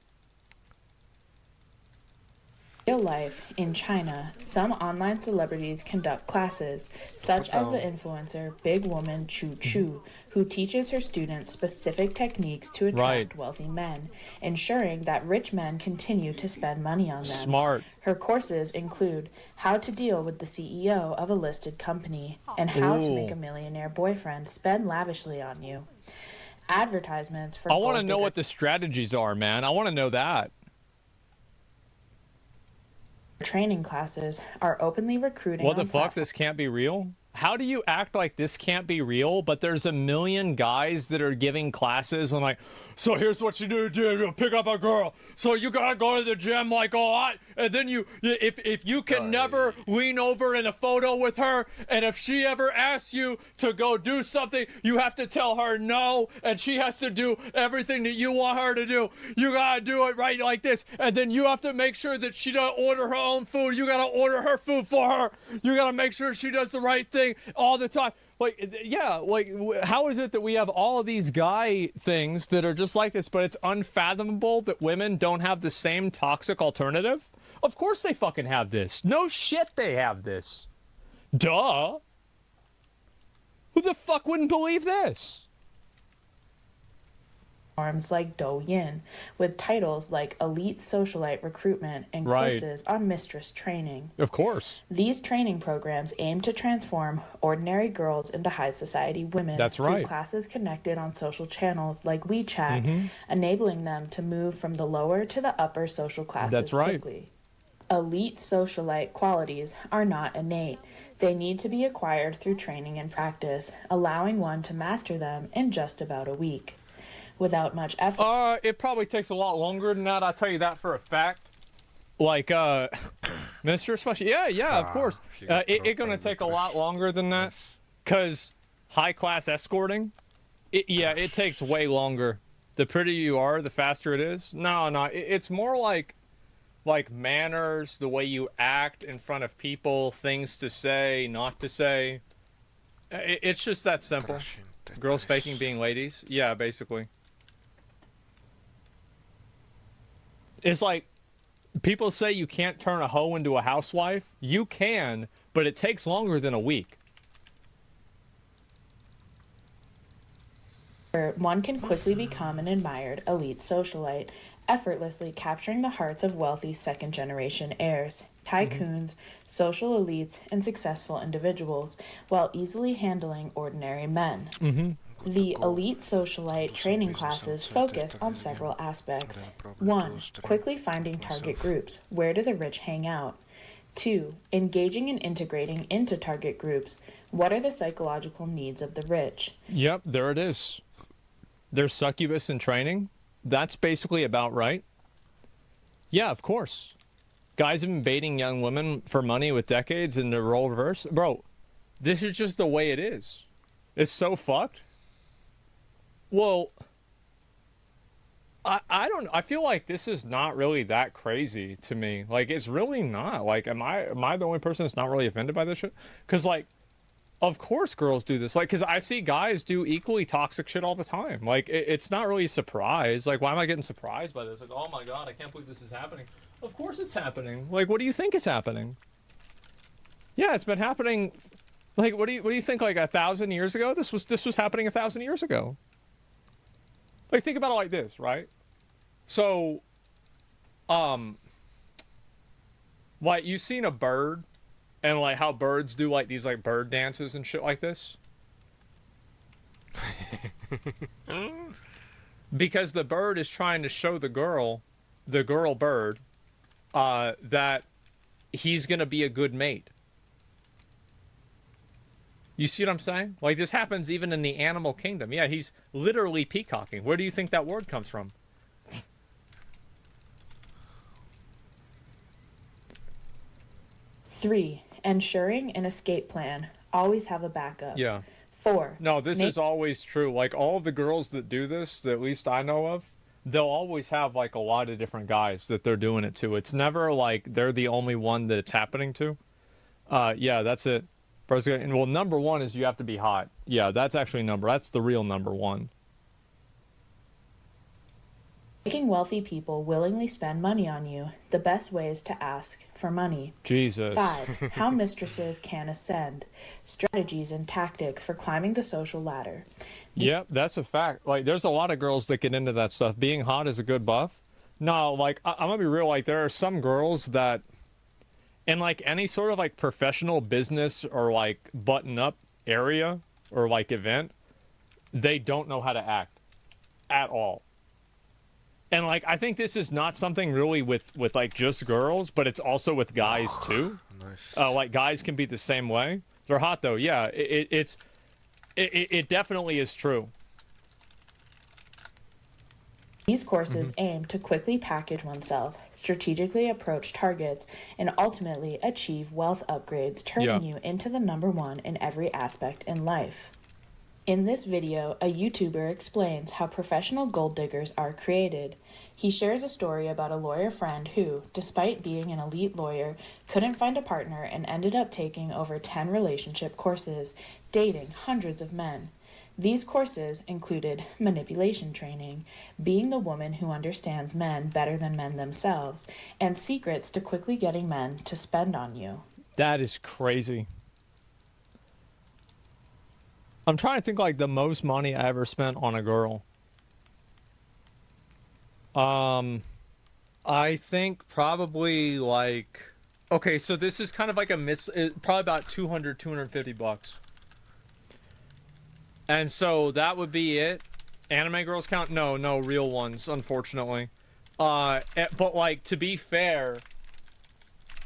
Real life, in China, some online celebrities conduct classes, such as the influencer Big Woman Chu Chu, who teaches her students specific techniques to attract wealthy men, ensuring that rich men continue to spend money on them. Smart. Her courses include how to deal with the CEO of a listed company and how to make a millionaire boyfriend spend lavishly on you. Advertisements for I want to know what the strategies are, man. I want to know that. Training classes are openly recruiting. What the fuck? This can't be real? How do you act like this can't be real, but there's a million guys that are giving classes and like, so here's what you do to pick up a girl. So you gotta go to the gym like a lot, and then if you can never lean over in a photo with her, and if she ever asks you to go do something, you have to tell her no, and she has to do everything that you want her to do. You gotta do it right like this, and then you have to make sure that she doesn't order her own food. You gotta order her food for her. You gotta make sure she does the right thing all the time. Like, yeah, like, how is it that we have all of these guy things that are just like this, but it's unfathomable that women don't have the same toxic alternative? Of course they fucking have this. No shit they have this. Duh. Who the fuck wouldn't believe this? Forums like Douyin, with titles like Elite Socialite Recruitment and courses on mistress training. Of course. These training programs aim to transform ordinary girls into high society women. That's through right. Classes connected on social channels like WeChat, enabling them to move from the lower to the upper social classes That's right. quickly. Elite socialite qualities are not innate. They need to be acquired through training and practice, allowing one to master them in just about a week. Without much effort. It probably takes a lot longer than that. I'll tell you that for a fact. Like, Mistress Fush. Yeah, of course. It's gonna take a lot longer than that, cause high class escorting. It takes way longer. The prettier you are, the faster it is. No, it's more like manners, the way you act in front of people, things to say, not to say. It's just that simple. Girls faking being ladies. Yeah, basically. It's like, people say you can't turn a hoe into a housewife. You can, but it takes longer than a week. One can quickly become an admired elite socialite, effortlessly capturing the hearts of wealthy second-generation heirs, tycoons, social elites, and successful individuals, while easily handling ordinary men. The elite socialite training classes focus on several aspects. 1. Quickly finding target groups. Where do the rich hang out? 2. Engaging and integrating into target groups. What are the psychological needs of the rich? Yep, there it is. There's succubus in training. That's basically about right. Yeah, of course. Guys have been baiting young women for money with decades in the role reverse. Bro, this is just the way it is. It's so fucked. Well, I don't. I feel like this is not really that crazy to me. Like, it's really not. Like, am I the only person that's not really offended by this shit? Because, like, of course girls do this. Like, because I see guys do equally toxic shit all the time. Like, it's not really a surprise. Like, why am I getting surprised by this? Like, oh my god, I can't believe this is happening. Of course it's happening. Like, what do you think is happening? Yeah, it's been happening. Like, what do you think? Like 1,000 years ago, this was happening 1,000 years ago. Like, think about it like this, right? So, like, you've seen a bird, and like how birds do like these like bird dances and shit like this. Because the bird is trying to show the girl bird, that he's gonna be a good mate. You see what I'm saying? Like, this happens even in the animal kingdom. Yeah, he's literally peacocking. Where do you think that word comes from? 3. Ensuring an escape plan. Always have a backup. Yeah. 4. No, this is always true. Like, all of the girls that do this, that at least I know of, they'll always have, like, a lot of different guys that they're doing it to. It's never, like, they're the only one that it's happening to. Yeah, that's it. And, well, number 1 is you have to be hot. Yeah, that's actually that's the real number 1. Making wealthy people willingly spend money on you. The best way is to ask for money. Jesus. 5. How mistresses can ascend. Strategies and tactics for climbing the social ladder. Yep, that's a fact. Like, there's a lot of girls that get into that stuff. Being hot is a good buff. No, like, I'm gonna be real. Like, there are some girls that, in like any sort of like professional business or like button up area or like event, they don't know how to act at all. And like, I think this is not something really with like just girls, but it's also with guys too. Nice. Like, guys can be the same way. They're hot though. Yeah, it definitely is true. These courses aim to quickly package oneself, strategically approach targets, and ultimately achieve wealth upgrades, turning you into the number 1 in every aspect in life. In this video, a YouTuber explains how professional gold diggers are created. He shares a story about a lawyer friend who, despite being an elite lawyer, couldn't find a partner and ended up taking over 10 relationship courses, dating hundreds of men. These courses included manipulation training, being the woman who understands men better than men themselves, and secrets to quickly getting men to spend on you. That is crazy. I'm trying to think like the most money I ever spent on a girl. I think probably like, okay, so this is kind of like probably about 250 bucks. And so that would be it. Anime girls count? No, real ones, unfortunately. But like, to be fair,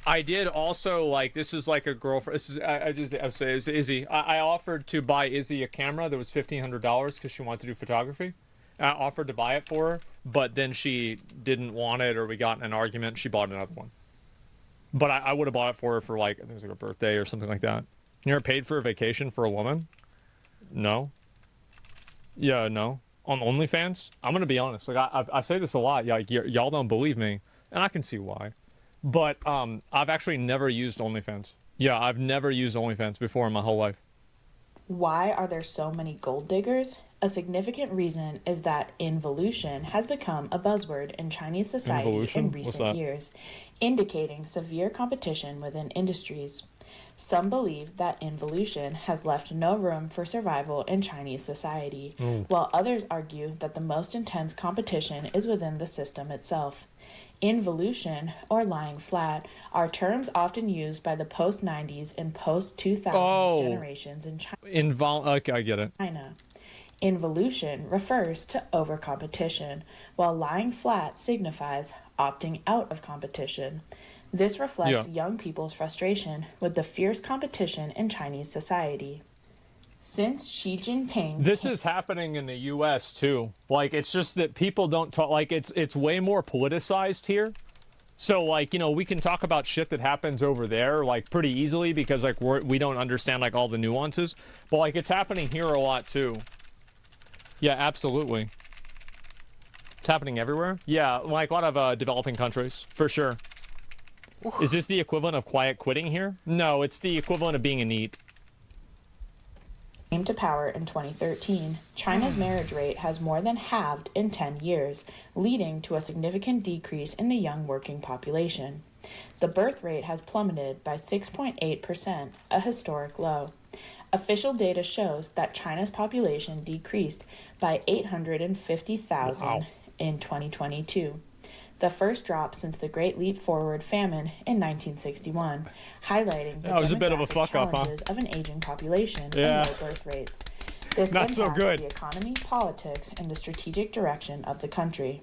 I did also, like, this is like a girlfriend. This is, I say it's Izzy. I offered to buy Izzy a camera that was $1,500 because she wanted to do photography. I offered to buy it for her, but then she didn't want it, or we got in an argument. She bought another one. But I would have bought it for her for, like, I think it was like her birthday or something like that. You ever paid for a vacation for a woman? No. Yeah, no. On OnlyFans? I'm gonna be honest. Like, I say this a lot. Yeah, like, y'all don't believe me, and I can see why. But I've actually never used OnlyFans. Yeah, I've never used OnlyFans before in my whole life. Why are there so many gold diggers? A significant reason is that involution has become a buzzword in Chinese society in recent years, indicating severe competition within industries. Some believe that involution has left no room for survival in Chinese society, while others argue that the most intense competition is within the system itself. Involution, or lying flat, are terms often used by the post-90s and post-2000s generations in China. Okay, I get it. Involution refers to over-competition, while lying flat signifies opting out of competition. This reflects young people's frustration with the fierce competition in Chinese society. Since Xi Jinping... This is happening in the U.S. too. Like, it's just that people don't talk... Like, it's way more politicized here. So, like, you know, we can talk about shit that happens over there, like, pretty easily because, like, we don't understand, like, all the nuances. But, like, it's happening here a lot, too. Yeah, absolutely. It's happening everywhere? Yeah, like, a lot of developing countries, for sure. Is this the equivalent of quiet quitting here? No, it's the equivalent of being a NEET. Came to power in 2013, China's marriage rate has more than halved in 10 years, leading to a significant decrease in the young working population. The birth rate has plummeted by 6.8%, a historic low. Official data shows that China's population decreased by 850,000 in 2022. The first drop since the Great Leap Forward famine in 1961, highlighting the demographic challenges of an aging population and low birth rates. This impacts the economy, politics, and the strategic direction of the country.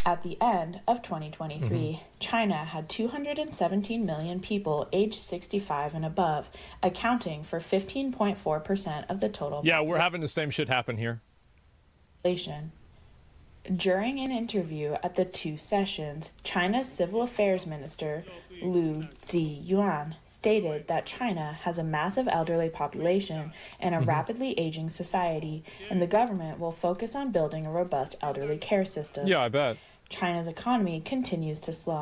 At the end of 2023, China had 217 million people aged 65 and above, accounting for 15.4% of the total Yeah, we're having the same shit happen here. population. During an interview at the two sessions, China's Civil Affairs Minister Lu Ziyuan stated that China has a massive elderly population and a rapidly aging society, and the government will focus on building a robust elderly care system. Yeah, I bet. China's economy continues to slump.